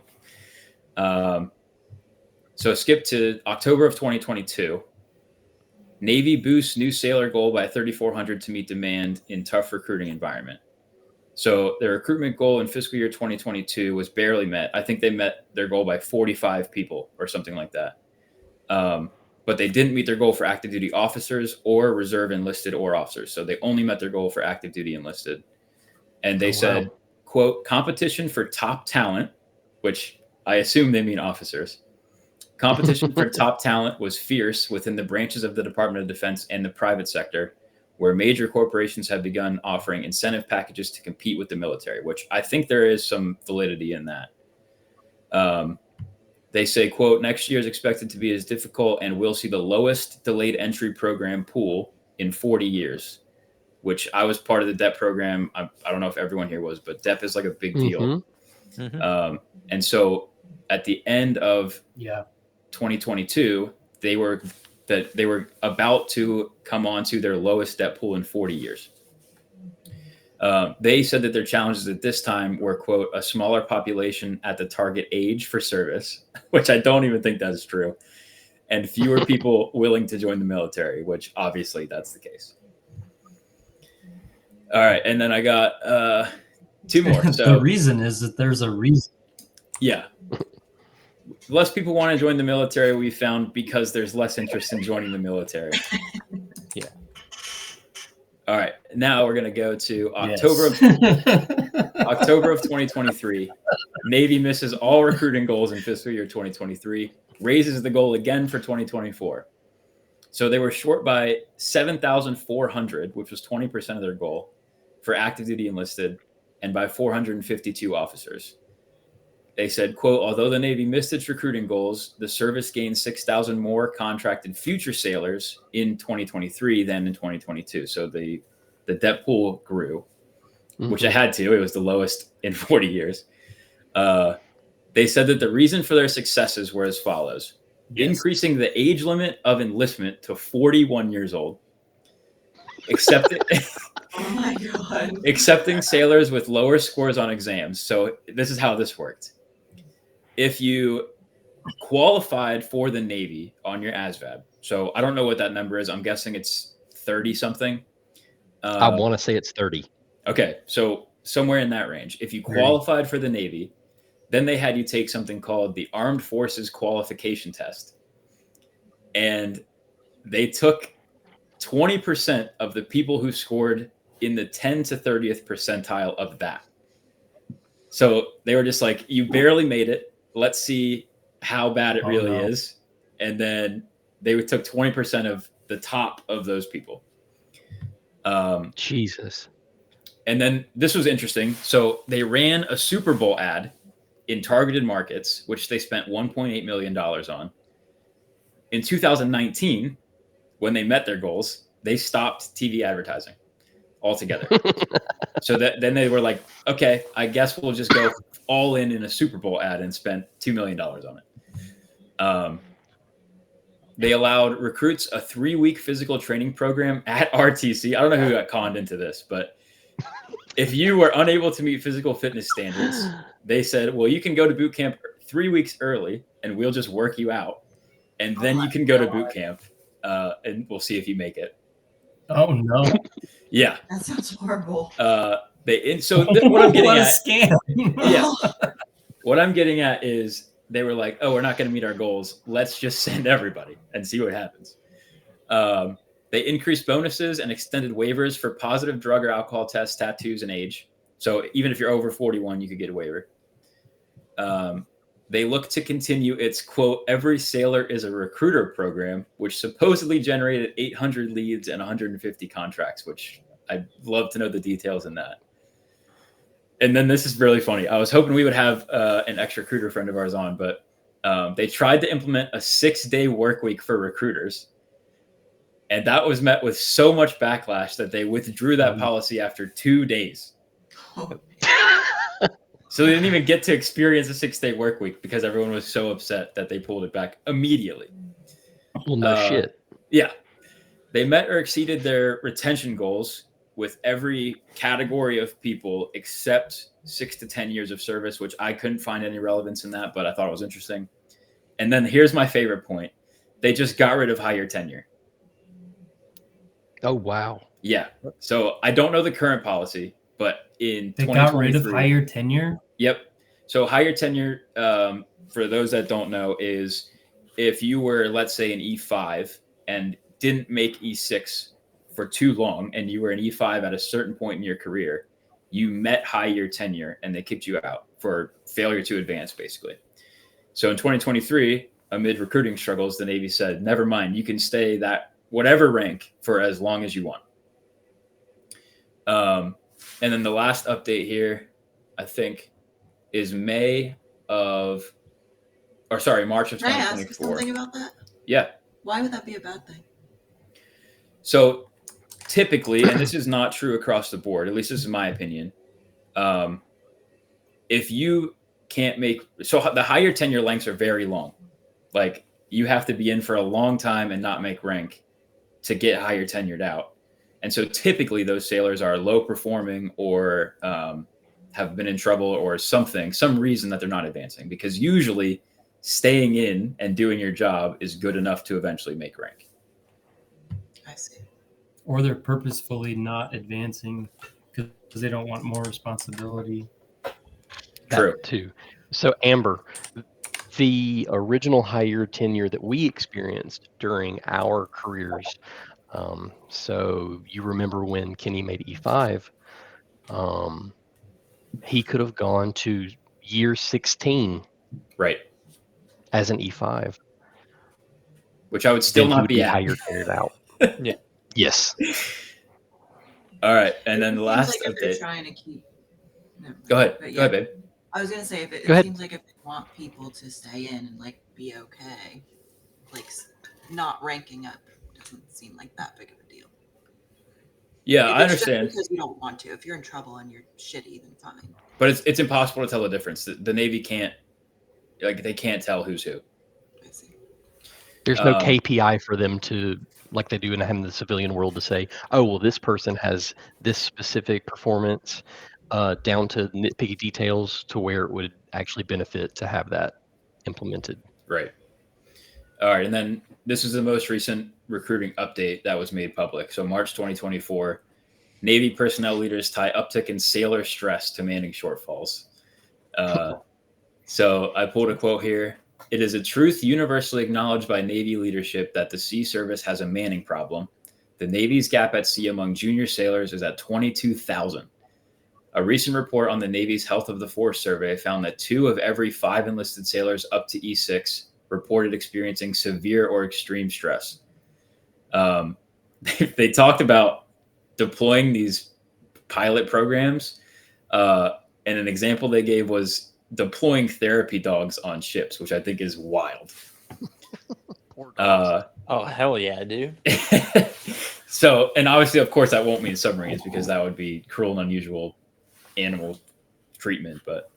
So skip to October of 2022. Navy boosts new sailor goal by 3,400 to meet demand in tough recruiting environment. So their recruitment goal in fiscal year 2022 was barely met. I think they met their goal by 45 people or something like that. But they didn't meet their goal for active duty officers or reserve enlisted or officers. So they only met their goal for active duty enlisted. And they said, quote, competition for top talent, which I assume they mean officers. Competition for top talent was fierce within the branches of the Department of Defense and the private sector, where major corporations have begun offering incentive packages to compete with the military, which I think there is some validity in that. They say, quote, next year is expected to be as difficult and we'll see the lowest delayed entry program pool in 40 years, which I was part of the DEP program. I don't know if everyone here was, but DEP is like a big deal. And so at the end of 2022, they were about to come on to their lowest DEP pool in 40 years. They said that their challenges at this time were, quote, a smaller population at the target age for service, which I don't even think that's true, and fewer people willing to join the military, which obviously that's the case. All right, and then I got two more. So the reason is that there's a reason. Yeah. Less people want to join the military, we found, because there's less interest in joining the military. Yeah. All right. Now we're going to go to October of 2023. Navy misses all recruiting goals in fiscal year 2023, raises the goal again for 2024. So they were short by 7,400, which was 20% of their goal for active duty enlisted, and by 452 officers. They said, quote, although the Navy missed its recruiting goals, the service gained 6,000 more contracted future sailors in 2023 than in 2022. So the the debt pool grew, which it Mhm. had to. It was the lowest in 40 years. They said that the reason for their successes were as follows: increasing the age limit of enlistment to 41 years old, accepting, Oh my god. accepting sailors with lower scores on exams. So this is how this worked. If you qualified for the Navy on your ASVAB, so I don't know what that number is. I'm guessing it's 30 something. I want to say it's 30. Okay, so somewhere in that range. If you 30. qualified for the Navy, then they had you take something called the Armed Forces Qualification Test. And they took 20% of the people who scored in the 10 to 30th percentile of that. So they were just like, you barely made it. Let's see how bad it really is. And then they took 20% of the top of those people. Jesus. And then this was interesting. So they ran a Super Bowl ad in targeted markets, which they spent $1.8 million on. In 2019, when they met their goals, they stopped TV advertising altogether. So then they were like, okay, I guess we'll just go all in a Super Bowl ad and spent $2 million on it. They allowed recruits a 3-week physical training program at RTC. I don't know who got conned into this, but if you were unable to meet physical fitness standards, they said, well, you can go to boot camp 3 weeks early and we'll just work you out. And then you can go to boot camp and we'll see if you make it. Oh no. Yeah. That sounds horrible. What I'm getting What a at, scam. yeah, what I'm getting at is they were like, oh, we're not going to meet our goals. Let's just send everybody and see what happens. They increased bonuses and extended waivers for positive drug or alcohol tests, tattoos, and age. So even if you're over 41, you could get a waiver. They look to continue its, quote, every sailor is a recruiter program, which supposedly generated 800 leads and 150 contracts, which I'd love to know the details in that. And then this is really funny. I was hoping we would have an ex-recruiter friend of ours on, but they tried to implement a 6-day work week for recruiters. And that was met with so much backlash that they withdrew that policy after 2 days. Oh, So they didn't even get to experience a 6-day work week because everyone was so upset that they pulled it back immediately. Well, no shit. Yeah. They met or exceeded their retention goals with every category of people except 6 to 10 years of service, which I couldn't find any relevance in that, but I thought it was interesting. And then here's my favorite point. They just got rid of higher tenure. Oh, wow. Yeah. So I don't know the current policy, but in They got rid of 2023 higher tenure. Yep. So higher tenure, for those that don't know, is if you were, let's say, an E5 and didn't make E6 for too long, and you were an E5 at a certain point in your career, you met higher tenure and they kicked you out for failure to advance, basically. So in 2023, amid recruiting struggles, the Navy said, never mind, you can stay that whatever rank for as long as you want. And then the last update here, I think, is March of can I ask 2024. something about that? Yeah. Why would that be a bad thing? So typically, and this is not true across the board, at least this is my opinion, if you can't make, so the higher tenure lengths are very long. Like you have to be in for a long time and not make rank to get higher tenured out. And so typically those sailors are low performing or have been in trouble or some reason that they're not advancing, because usually staying in and doing your job is good enough to eventually make rank. I see. Or they're purposefully not advancing because they don't want more responsibility. True. That too. So Amber, the original higher tenure that we experienced during our careers. So you remember when Kenny made E5, he could have gone to year 16 Right. as an E5. Which I would still Then he not would be be at. higher tenured out. Yeah. Yes. All right. And then It the seems last like if they're update. trying to keep. Never mind. Go ahead. But Go ahead, babe. I was gonna say it Go ahead. seems like if they want people to stay in and like be okay, like not ranking up doesn't seem like that big of a deal. Yeah, If I it's just understand. because you don't want to. If you're in trouble and you're shitty, then fine. But it's impossible to tell the difference. The Navy can't, like, they can't tell who's who. I see. There's no KPI for them to, like they do in the civilian world, to say, oh, well, this person has this specific performance down to nitpicky details to where it would actually benefit to have that implemented. Right. All right. And then this is the most recent recruiting update that was made public. So March 2024, Navy personnel leaders tie uptick in sailor stress to manning shortfalls. So I pulled a quote here. It is a truth universally acknowledged by Navy leadership that the sea service has a manning problem. The Navy's gap at sea among junior sailors is at 22,000. A recent report on the Navy's Health of the Force survey found that 2 of every 5 enlisted sailors up to E6 reported experiencing severe or extreme stress. They talked about deploying these pilot programs, and an example they gave was deploying therapy dogs on ships, which I think is wild. Oh, hell yeah, dude. So, and obviously, of course, that won't mean submarines because that would be cruel and unusual animal treatment. But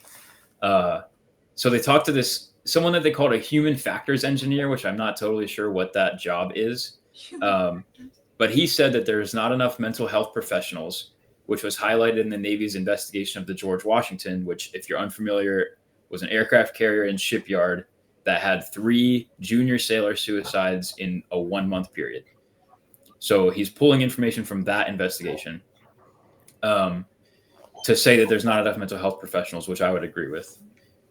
so they talked to someone that they called a human factors engineer, which I'm not totally sure what that job is. But he said that there's not enough mental health professionals, which was highlighted in the Navy's investigation of the George Washington, which, if you're unfamiliar, was an aircraft carrier and shipyard that had 3 junior sailor suicides in a 1-month period. So he's pulling information from that investigation to say that there's not enough mental health professionals, which I would agree with.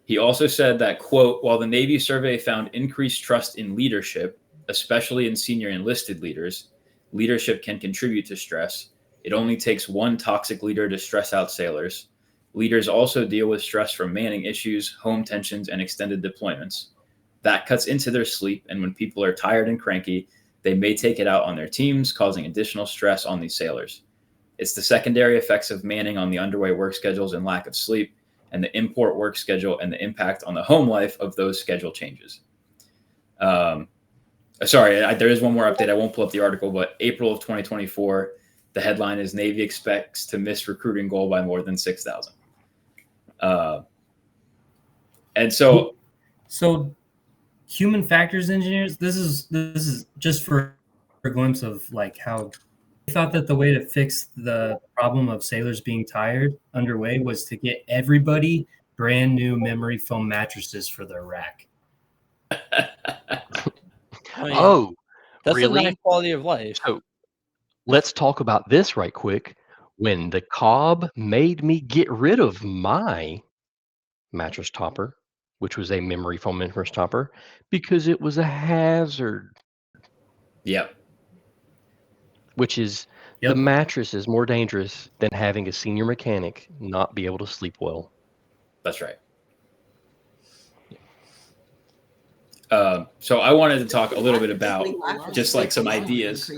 He also said that, quote, while the Navy survey found increased trust in leadership, especially in senior enlisted leaders, leadership can contribute to stress. It only takes one toxic leader to stress out sailors. Leaders also deal with stress from manning issues, home tensions, and extended deployments. That cuts into their sleep, and when people are tired and cranky, they may take it out on their teams, causing additional stress on these sailors. It's the secondary effects of manning on the underway work schedules and lack of sleep, and the import work schedule and the impact on the home life of those schedule changes. There is one more update. I won't pull up the article, but April of 2024, the headline is Navy expects to miss recruiting goal by more than 6,000. And so human factors engineers, this is just for a glimpse of like how they thought that the way to fix the problem of sailors being tired underway was to get everybody brand new memory foam mattresses for their rack. I mean, Oh, that's really? a nice quality of life. So let's talk about this right quick. When the Cobb made me get rid of my mattress topper, which was a memory foam mattress topper, because it was a hazard. Yep. Which is the mattress is more dangerous than having a senior mechanic not be able to sleep well. That's right. So I wanted to talk a little bit about just like some ideas.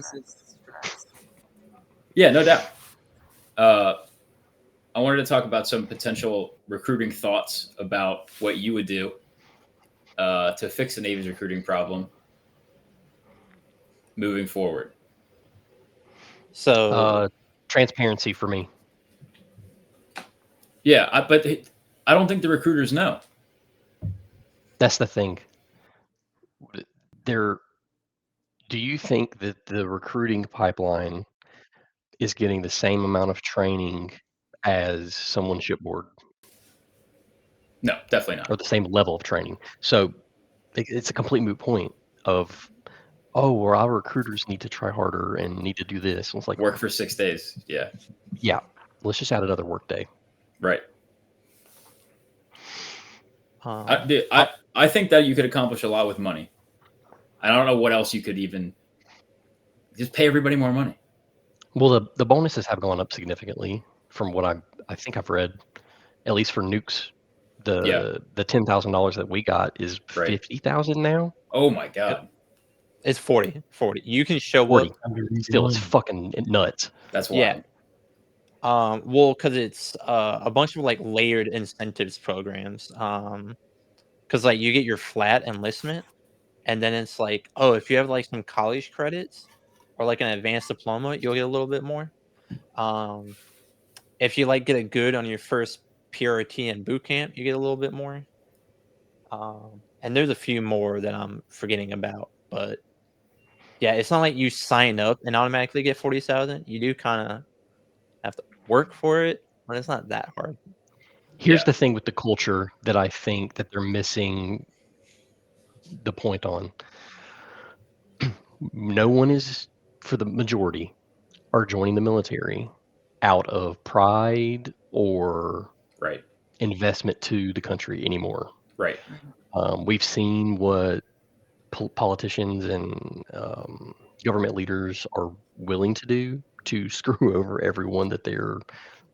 Yeah, no doubt. I wanted to talk about some potential recruiting thoughts about what you would do to fix the Navy's recruiting problem moving forward. So transparency for me. Yeah, but I don't think the recruiters know. That's the thing. Do you think that the recruiting pipeline is getting the same amount of training as someone shipboard? No, definitely not. Or the same level of training. So it's a complete moot point of, oh, well, our recruiters need to try harder and need to do this. And it's like, work for 6 days. Yeah. Yeah. Let's just add another work day. Right. I think that you could accomplish a lot with money. I don't know what else you could even just pay everybody more money. Well, the bonuses have gone up significantly from what I think I've read, at least for nukes. The $10,000 that we got is $50,000 now. Oh my god! It's 40. You can show 40. up. Still, it's fucking nuts. That's wild. Yeah. Well, because it's a bunch of like layered incentives programs. Because like you get your flat enlistment, and then it's like, oh, if you have like some college credits or like an advanced diploma, you'll get a little bit more. If you like get a good on your first PRT and boot camp, you get a little bit more. And there's a few more that I'm forgetting about, but yeah, it's not like you sign up and automatically get 40,000. You do kind of have to work for it, but it's not that hard. Here's Yeah. the thing with the culture that I think that they're missing the point on. No one is, for the majority, are joining the military out of pride or Right. investment to the country anymore. Right. We've seen what politicians and government leaders are willing to do to screw over everyone that they're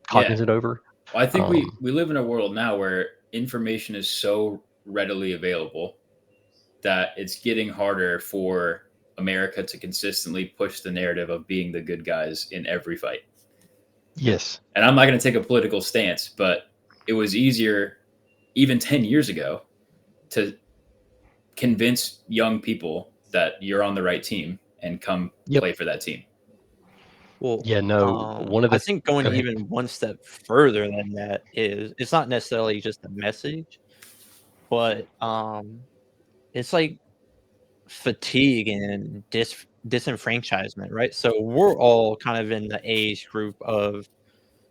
cognizant over. Well, I think we live in a world now where information is so readily available that it's getting harder for America to consistently push the narrative of being the good guys in every fight. Yes. And I'm not going to take a political stance, but it was easier even 10 years ago to convince young people that you're on the right team and come play for that team. Well, yeah, no. One of the I think going go ahead. even one step further than that is it's not necessarily just a message, but it's like fatigue and disenfranchisement, right? So we're all kind of in the age group of,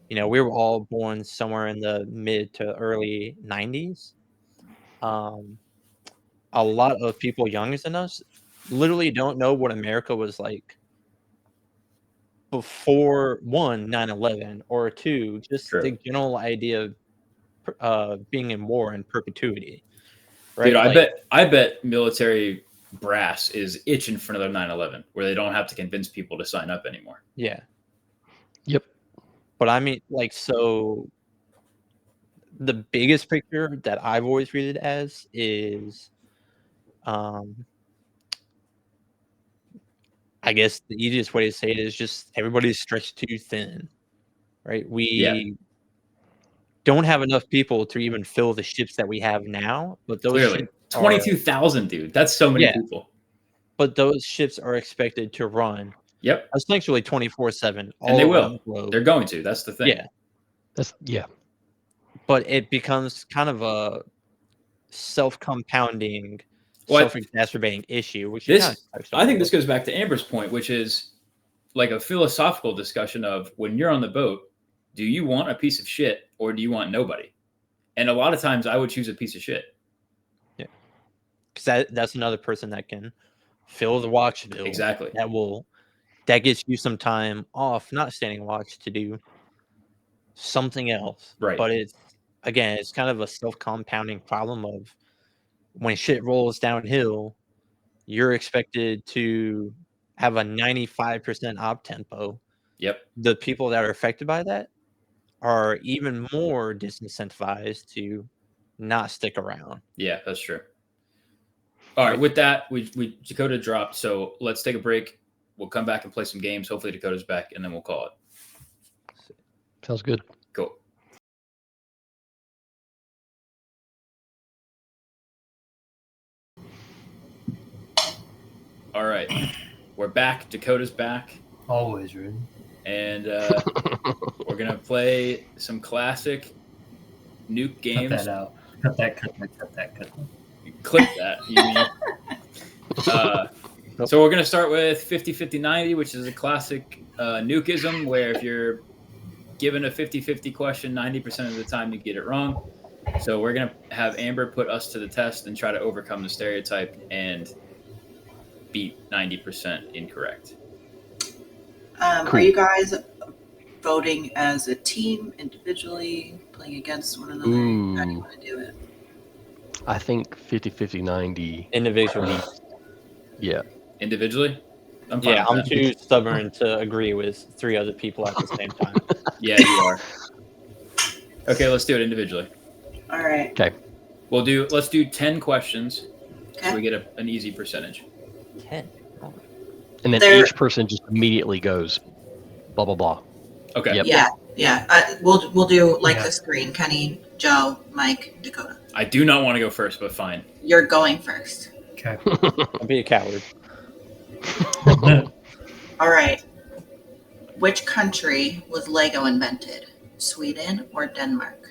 we were all born somewhere in the mid to early 90s. A lot of people younger than us literally don't know what America was like before 9/11, or 2, just True. the general idea of being in war in perpetuity, right? Dude, I bet military brass is itching for another 9/11 where they don't have to convince people to sign up anymore. Yeah. Yep. But I mean, so the biggest picture that I've always read it as is, I guess the easiest way to say it is just everybody's stretched too thin, right? We don't have enough people to even fill the ships that we have now, but those Clearly, ships 22,000, dude. That's so many people. But those ships are expected to run. Yep. Essentially 24/7. And they will. They're going to. That's the thing. Yeah. But it becomes kind of a self-compounding, self-exacerbating issue, which I think this goes back to Amber's point, which is like a philosophical discussion of when you're on the boat, do you want a piece of shit or do you want nobody? And a lot of times I would choose a piece of shit. Yeah. Because that's another person that can fill the watch bill. Exactly. That gets you some time off, not standing watch, to do something else. Right. But it's kind of a self-compounding problem of when shit rolls downhill, you're expected to have a 95% op tempo. Yep. The people that are affected by that are even more disincentivized to not stick around. Yeah, that's true. All right, with that, we Dakota dropped, so let's take a break. We'll come back and play some games. Hopefully Dakota's back, and then we'll call it. Sounds good. Cool. All right, we're back. Dakota's back. Always ready. And we're going to play some classic nuke games. Cut that out. Cut that. Clip that, you mean. So we're going to start with 50-50-90, which is a classic nukeism where if you're given a 50-50 question, 90% of the time you get it wrong. So we're going to have Amber put us to the test and try to overcome the stereotype and beat 90% incorrect. Cool. Are you guys voting as a team, individually, playing against one another? How do you want to do it? I think 50-50-90. Individually. Yeah. Individually? I'm too stubborn to agree with 3 other people at the same time. Yeah, you are. Okay, let's do it individually. All right. Okay. Let's do 10 questions Okay. so we get an easy percentage. 10. And then each person just immediately goes, blah, blah, blah. Okay. Yep. Yeah. We'll do like the screen. Kenny, Joe, Mike, Dakota. I do not want to go first, but fine. You're going first. Okay. I'll be a coward. All right. Which country was Lego invented? Sweden or Denmark?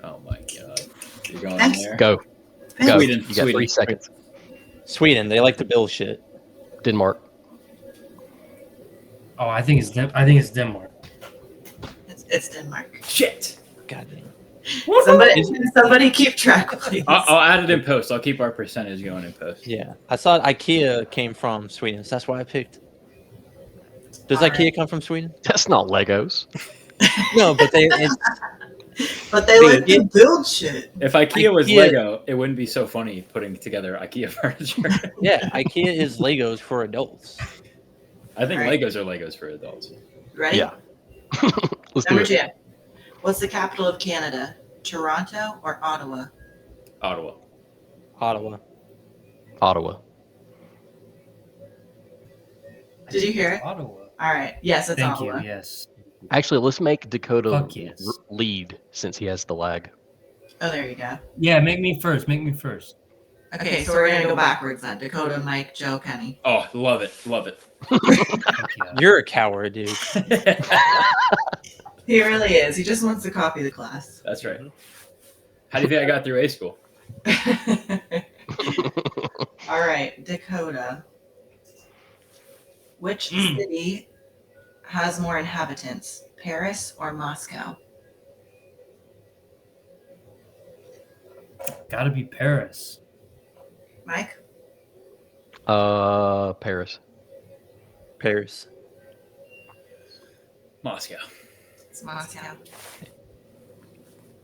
Oh my god. You're going in Thanks. there. Go. Go. Sweden. You got 3 seconds. Sweden, they like to build shit. Denmark. Oh, I think it's Denmark. It's Denmark. Shit. God damn. Somebody keep track, please. I'll add it in post. I'll keep our percentage going in post. Yeah, I thought IKEA came from Sweden, so that's why I picked. Does All IKEA right. come from Sweden? That's not Legos. No, but they. But they like to build shit. If IKEA was IKEA Lego, it wouldn't be so funny putting together IKEA furniture. Yeah, IKEA is Legos for adults. I think All right. Legos are Legos for adults. Ready? Yeah. Let's do Number it. 2. What's the capital of Canada? Toronto or Ottawa? Ottawa. Ottawa. Ottawa. Did you hear it? Ottawa. All right. Yes, it's Thank Ottawa. you. Yes. Actually, let's make Dakota Fuck yes. lead since he has the lag. Oh, there you go. Yeah, make me first. Make me first. Okay, so we're gonna go backwards then. Dakota, Mike, Joe, Kenny. Oh, love it. Love it. Fuck yeah. You're a coward, dude. He really is. He just wants to copy the class. That's right. How do you think I got through A school? All right, Dakota. Which city has more inhabitants, Paris or Moscow? Gotta be Paris. Mike? Paris. Paris. Moscow. It's Moscow. I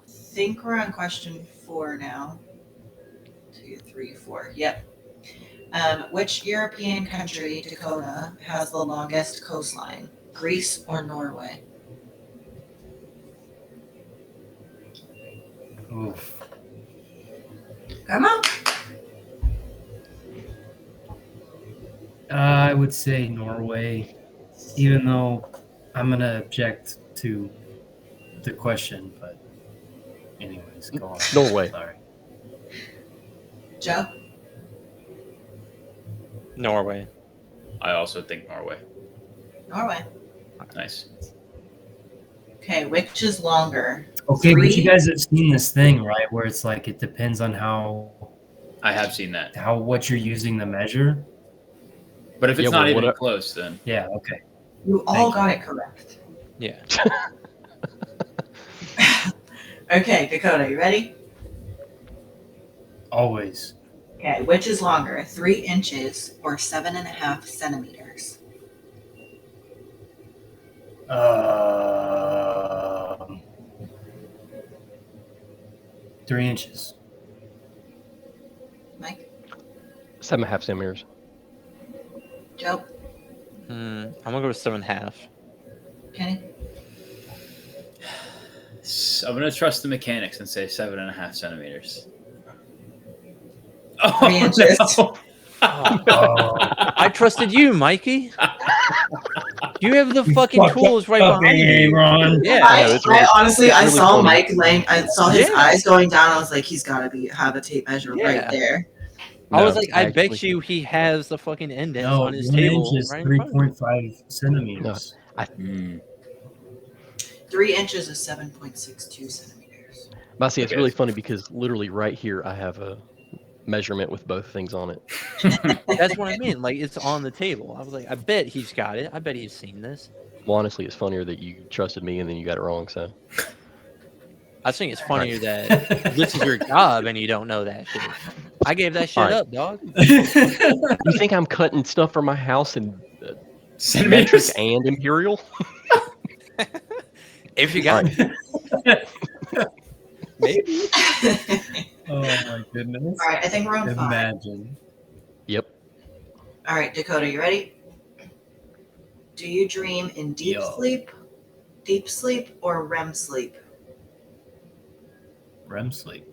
think we're on question 4 now. 2, 3, 4. Yep. Which European country, Dakota, has the longest coastline? Greece or Norway? Oof. Come on. I would say Norway, even though I'm gonna object to the question. But anyways, go on. Norway. Sorry. Joe? Norway. I also think Norway. Norway. Nice. Okay, which is longer? Okay, but you 3? guys have seen this thing, right? Where it's like it depends on I have seen that. what you're using to measure. But if it's Yeah, not well, even what- close, then Yeah. Okay. You all got it correct. Yeah. Okay, Dakota, you ready? Always. Okay, which is longer, 3 inches or 7.5 centimeters? 3 inches. Mike? 7.5 centimeters. Joe? I'm gonna go with 7.5. Kenny? I'm gonna trust the mechanics and say 7.5 centimeters. 3 inches. No. Oh, I trusted you, Mikey. You have the you fucking fucked tools right up, behind eh, you. Ron? Yeah. I know, it's really- honestly, it's I really saw funny. Mike laying. I saw his Yeah. eyes going down. I was like, he's got to have a tape measure Yeah. right there. I was No, like, I bet actually- you he has the fucking indents No, on his 1 table inch is right in front of him. 3.5 centimeters. Hmm. 3 inches is 7.62 centimeters. But see, it's Okay. really funny because literally right here I have a measurement with both things on it. That's what I mean. Like, it's on the table. I was like, I bet he's got it. I bet he's seen this. Well, honestly, it's funnier that you trusted me and then you got it wrong. So I think it's funnier that this is your job and you don't know that shit. I gave that shit Alright. up, dog. you think I'm cutting stuff for my house in metric Centimeters? and imperial? If you got it. Maybe. Oh my goodness. All right, I think we're on 5. Imagine. Yep. All right, Dakota, you ready? Do you dream in deep sleep, or REM sleep? REM sleep.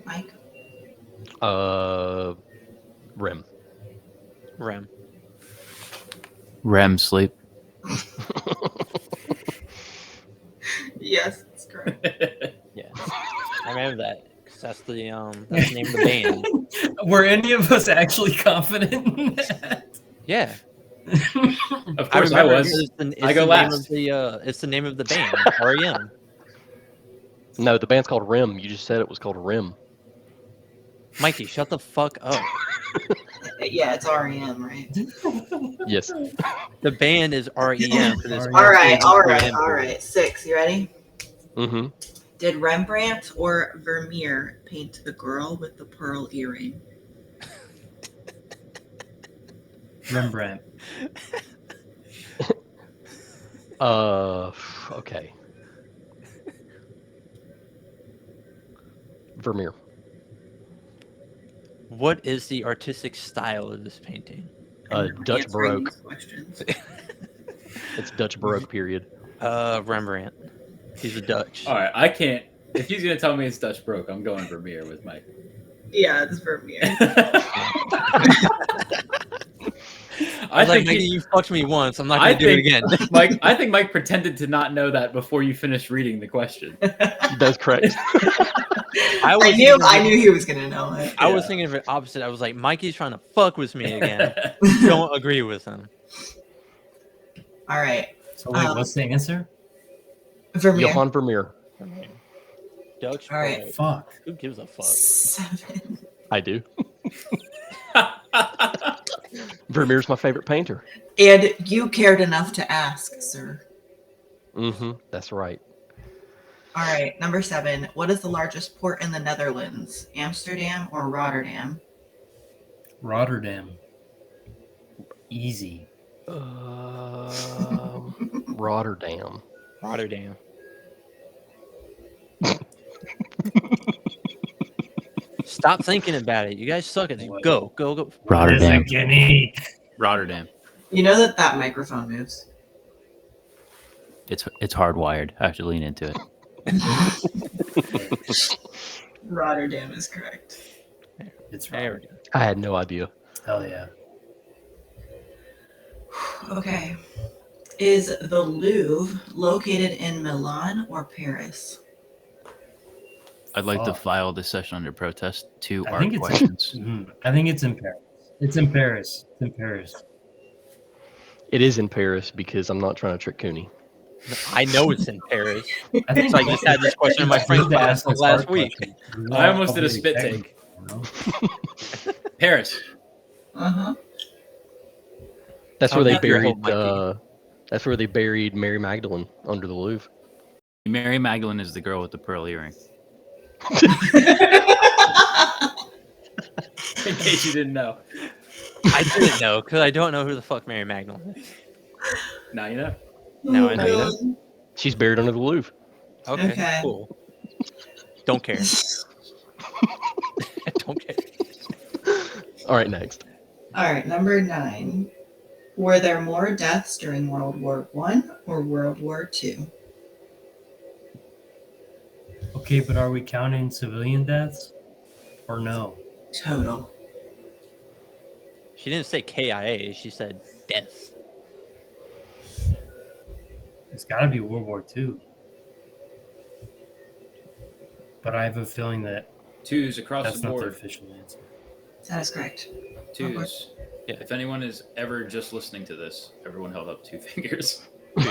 Mike? REM. REM. REM sleep. Yes, that's correct. Yeah. I remember that. 'Cause that's the name of the band. Were any of us actually confident in that? Yeah. Of course I remember was. It's I go the name last. of the it's the name of the band, REM. No, the band's called REM. You just said it was called REM. Mikey, shut the fuck up. Yeah, it's REM, right? Yes. The band is REM for this. All All right, all REM right, all period. right. 6, you ready? Mm-hmm. Did Rembrandt or Vermeer paint the girl with the pearl earring? Rembrandt. Okay. Vermeer. What is the artistic style of this painting? And you're Dutch answering Baroque. these questions. It's Dutch Baroque period. Rembrandt. He's a Dutch. All right, I can't. If he's gonna tell me it's Dutch Baroque, I'm going Vermeer with Mike. Yeah, it's Vermeer. I was like, Mikey, you fucked me once. I'm not I going to do it think- again. Mike, I think Mike pretended to not know that before you finished reading the question. That's correct. I knew he was gonna know it. I was Yeah. thinking of it opposite. I was like, Mikey's trying to fuck with me again. Don't agree with him. All right, So wait, what's the answer? Vermeer. Johann Vermeer. Dutch. All right. Baroque. Fuck. Who gives a fuck? 7. I do. Vermeer's my favorite painter. And you cared enough to ask, sir. Mm-hmm. That's right. All right, number 7. What is the largest port in the Netherlands? Amsterdam or Rotterdam? Rotterdam. Easy. Rotterdam. Rotterdam. Stop thinking about it. You guys suck at it. Go. Rotterdam. Guinea. Rotterdam. You know that microphone moves. It's hardwired. I have to lean into it. Rotterdam is correct. It's There we Rotterdam. go. I had no idea. Hell yeah. Okay. Is the Louvre located in Milan or Paris? I'd like to Fuck. file this session under protest. 2 I art think it's- questions. I think it's in Paris. It's in Paris. It's in Paris. It is in Paris because I'm not trying to trick Cooney. I know it's in Paris. I think So I just had this question in my friend's class last week. I almost did a spit take. Paris. Uh-huh. That's I'll where they have your buried. hope, Mikey. That's where they buried Mary Magdalene under the Louvre. Mary Magdalene is the girl with the pearl earring. In case you didn't know. I didn't know because I don't know who the fuck Mary Magdalene is. Now you know. Now I Now you know. know. She's buried under the Louvre. Okay, Okay. cool. Don't care. Don't care. All right, next. All right, number 9. Were there more deaths during World War I or World War II? Okay, but are we counting civilian deaths or no? Total. She didn't say KIA. She said death. It's got to be World War II. But I have a feeling that 2s across that's the not the board. official answer. That is correct. 2s. Yeah. If anyone is ever just listening to this, everyone held up 2 fingers. Was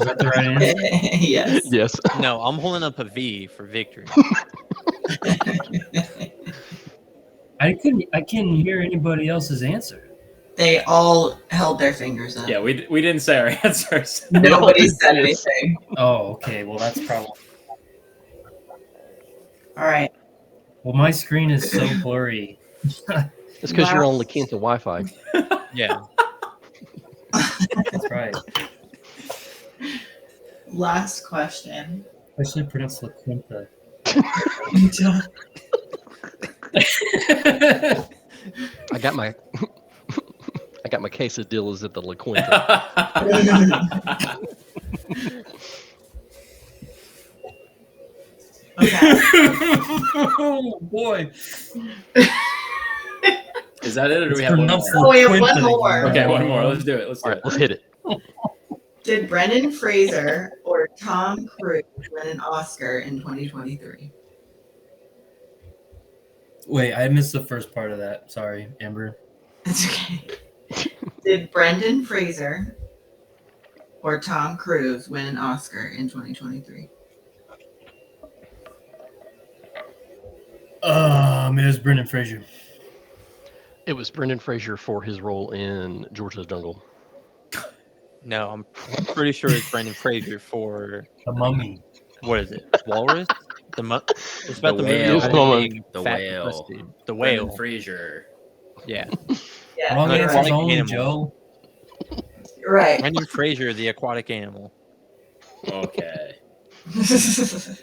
that the right answer? Yes. Yes. No, I'm holding up a V for victory. I couldn't hear anybody else's answer. They all held their fingers up. Yeah, we didn't say our answers. Nobody said anything. Oh, okay. Well, that's probably. All right. Well, my screen is so blurry. It's because you're on La Quinta Wi-Fi. Yeah. That's right. Last question. I should pronounce La Quinta. I got my quesadillas at the La Quinta. Okay. Oh boy. Is that it, or do we It's have one pronounced more? Oh, we have La one Quinta. more. Okay, one more. Let's do it. Let's do All right, it. let's hit it. Did Brendan Fraser or Tom Cruise win an Oscar in 2023? Wait, I missed the first part of that. Sorry, Amber. That's okay. Did Brendan Fraser or Tom Cruise win an Oscar in 2023? It was Brendan Fraser. It was Brendan Fraser for his role in George of the Jungle. No, I'm pretty sure it's Brendan Fraser for The Mummy. what is it? Walrus? It's about The the movie whale. about The him Mummy. being The fat whale. and twisted. The Brendan whale. Fraser. Yeah. Yeah, Wrong you're answer's Aquatic only animal. Joe. You're right. Brendan Fraser, the aquatic animal. Okay.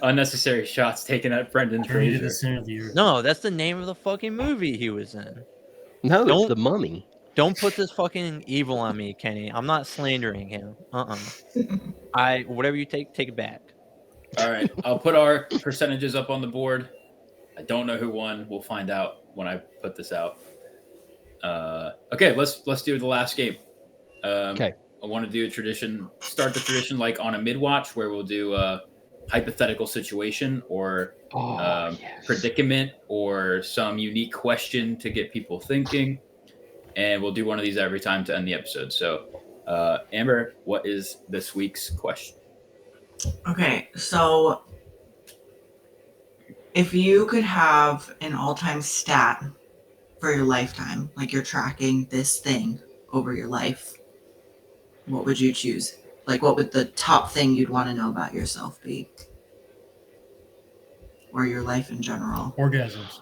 Unnecessary shots taken at Brendan Journey to Fraser. the Center of the Earth. No, that's the name of the fucking movie he was in. No, it's Don't- The Mummy. Don't put this fucking evil on me, Kenny. I'm not slandering him. Whatever you take it back. All right, I'll put our percentages up on the board. I don't know who won. We'll find out when I put this out. Okay, let's do the last game. Okay. I want to do a tradition. Start the tradition like on a midwatch where we'll do a hypothetical situation or Yes. predicament or some unique question to get people thinking, and we'll do one of these every time to end the episode. So, Amber, what is this week's question? Okay, so if you could have an all-time stat for your lifetime, like you're tracking this thing over your life, what would you choose? Like, what would the top thing you'd want to know about yourself be? Or your life in general? Orgasms.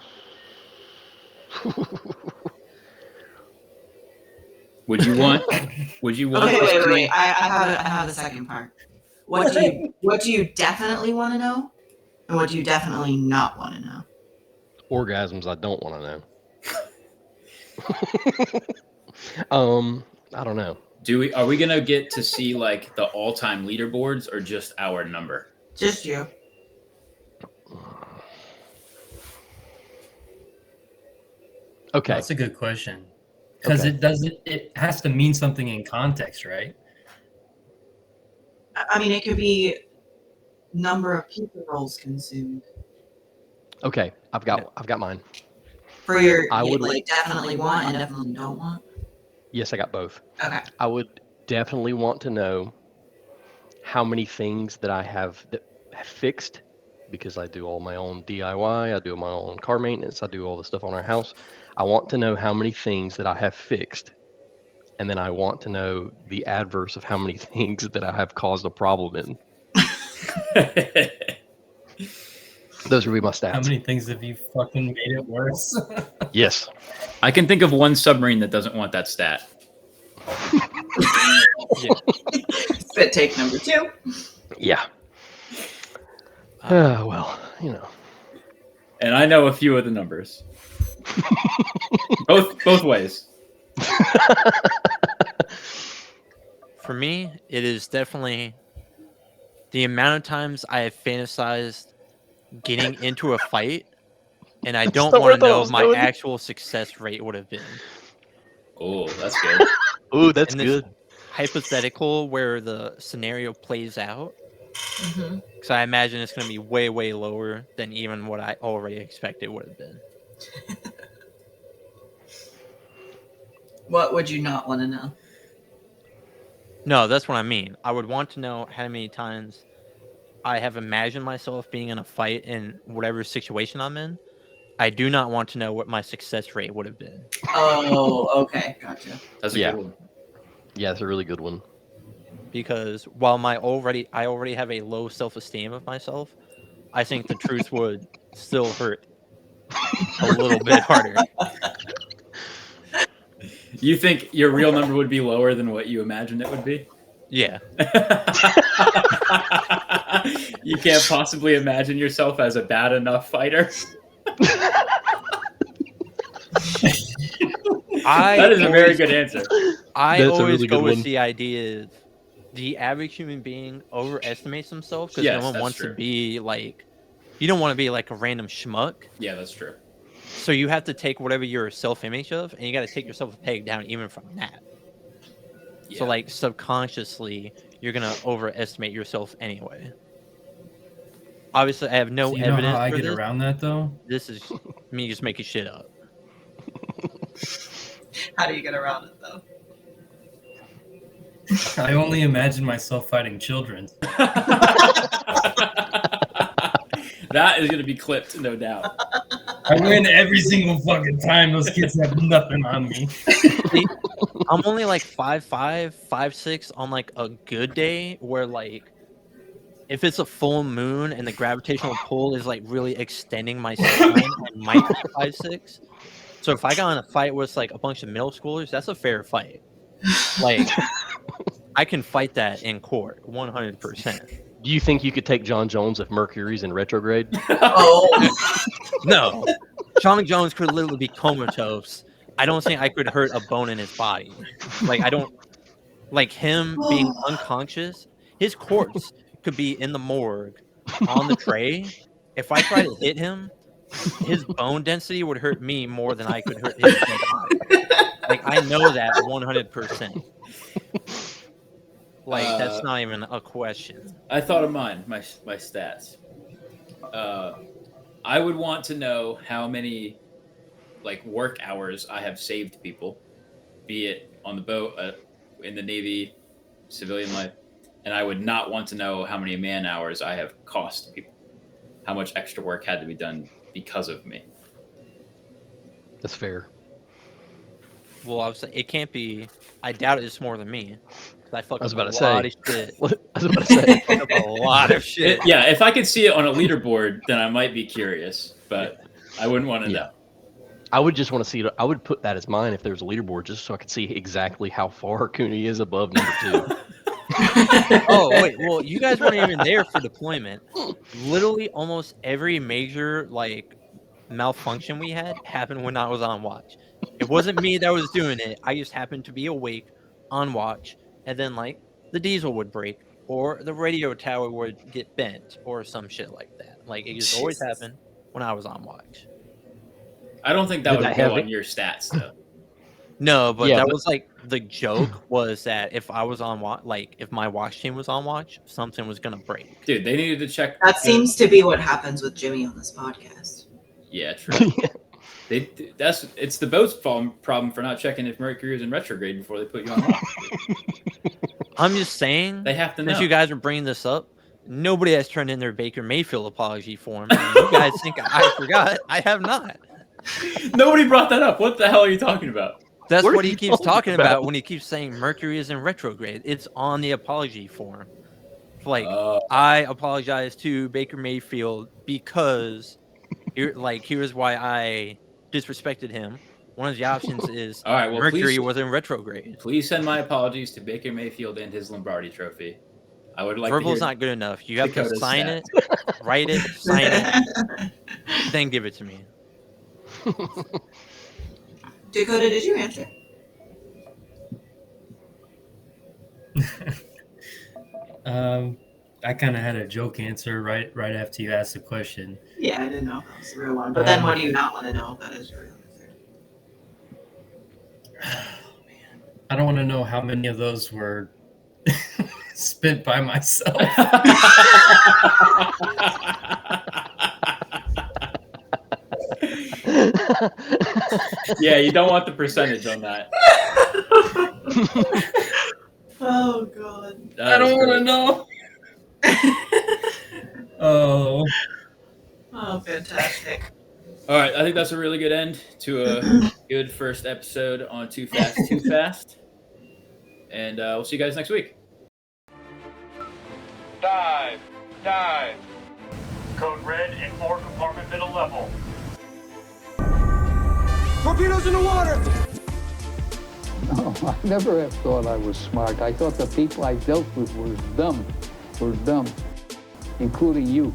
Would you want? Would you want? Okay, this wait. to be- I have the second part. What do you definitely want to know? And what do you definitely not want to know? Orgasms I don't want to know. I don't know. Are we gonna get to see like the all-time leaderboards or just our number? Just you. Okay. That's a good question. Because Okay. it has to mean something in context, right? I mean, it could be number of pizza rolls consumed. Okay. I've got mine. For your, I you, would- like, definitely want and definitely don't want. Yes, I got both. Okay. I would definitely want to know how many things that I have fixed because I do all my own DIY, I do my own car maintenance, I do all the stuff on our house. I want to know how many things that I have fixed. And then I want to know the adverse of how many things that I have caused a problem in. Those would be my stats. How many things have you fucking made it worse? Yes. I can think of one submarine that doesn't want that stat. Spit take number 2. Yeah. Well, you know. And I know a few of the numbers. both ways. For me, it is definitely the amount of times I have fantasized getting into a fight, and I don't not where want I to thought it know was my going. actual success rate would have been. Oh, that's good. Ooh, that's And this good. Hypothetical where the scenario plays out, Mm-hmm. because I imagine it's going to be way, way lower than even what I already expected would have been. What would you not want to know? No, that's what I mean. I would want to know how many times I have imagined myself being in a fight in whatever situation I'm in. I do not want to know what my success rate would have been. Oh, okay. Gotcha. That's a Yeah. good one. Yeah, it's a really good one. Because while I already have a low self-esteem of myself, I think the truth would still hurt a little bit harder. You think your real number would be lower than what you imagined it would be? Yeah. You can't possibly imagine yourself as a bad enough fighter. That is a very good answer. I That's a always really go good with one. the idea of the average human being overestimates himself because Yes, no one that's wants true. to be like, you don't want to be like a random schmuck. Yeah, that's true. So you have to take whatever your self-image of, and you got to take yourself a peg down even from that. Yeah. So like subconsciously, you're gonna overestimate yourself anyway. Obviously, I have no So you know evidence how I for get this. around that though? This is me just making shit up. How do you get around it though? I only imagine myself fighting children. That is going to be clipped, no doubt. I win every single fucking time. Those kids have nothing on me. See, I'm only like 5'5", 5'6" on like a good day where like if it's a full moon and the gravitational pull is like really extending my spine, I might be 5'6". So if I got in a fight with like a bunch of middle schoolers, that's a fair fight. Like I can fight that in court 100%. Do you think you could take John Jones if Mercury's in retrograde? Oh, No. Sean Jones could literally be comatose. I don't think I could hurt a bone in his body. Like I don't like him being unconscious. His corpse could be in the morgue on the tray. If I try to hit him, his bone density would hurt me more than I could hurt his dead body. Like I know that 100%. Like that's not even a question. I thought of mine, my stats. I would want to know how many like work hours I have saved people, be it on the boat, in the Navy, civilian life, and I would not want to know how many man hours I have cost people, how much extra work had to be done because of me. That's fair. Well, I was saying it can't be. I doubt it's more than me. I fuck I was up about a to lot say. of shit. I was about to say. Fuck up a lot of shit. Yeah, if I could see it on a leaderboard, then I might be curious, but I wouldn't want to know. I would just want to see it. I would put that as mine if there's a leaderboard, just so I could see exactly how far Cooney is above number 2. Oh wait, well you guys weren't even there for deployment. Literally, almost every major like malfunction we had happened when I was on watch. It wasn't me that was doing it. I just happened to be awake on watch, and then like the diesel would break, or the radio tower would get bent, or some shit like that. Like it just always happened when I was on watch. I don't think that Did would that go have on it? your stats though. No, but Yeah, that but- was like the joke was that if I was on watch, like if my watch team was on watch, something was gonna break. Dude, they needed to check. that seems to be what happens with Jimmy on this podcast. Yeah, true. It's the boat's problem for not checking if Mercury is in retrograde before they put you on watch. I'm just saying. They have to know. Since you guys are bringing this up, nobody has turned in their Baker Mayfield apology form. And you guys think I forgot? I have not. Nobody brought that up. What the hell are you talking about? That's What are what he you keeps talking talking about about? when he keeps saying Mercury is in retrograde. It's on the apology form. Like Oh. I apologize to Baker Mayfield because here's why I disrespected him. One of the options is All right, well, Mercury please- was in retrograde. Please send my apologies to Baker Mayfield and his Lombardi trophy. I would like Verbal's to hear not good enough. You have to Dakota's sign stats. it, write it, sign it, then give it to me. Dakota, did you answer? I kind of had a joke answer right after you asked the question. Yeah, I didn't know if that was the real one. But then what do you not want to know if that is your real answer? I don't want to know how many of those were spent by myself. Yeah, you don't want the percentage on that. Oh, God. I don't want to know. Oh. Oh, fantastic. All right, I think that's a really good end to a good first episode on Too Fast, Too Fast. And we'll see you guys next week. Dive! Dive! Code red and 4 compartment middle level. Torpedoes in the water! No, I never have thought I was smart. I thought the people I dealt with were dumb, including you.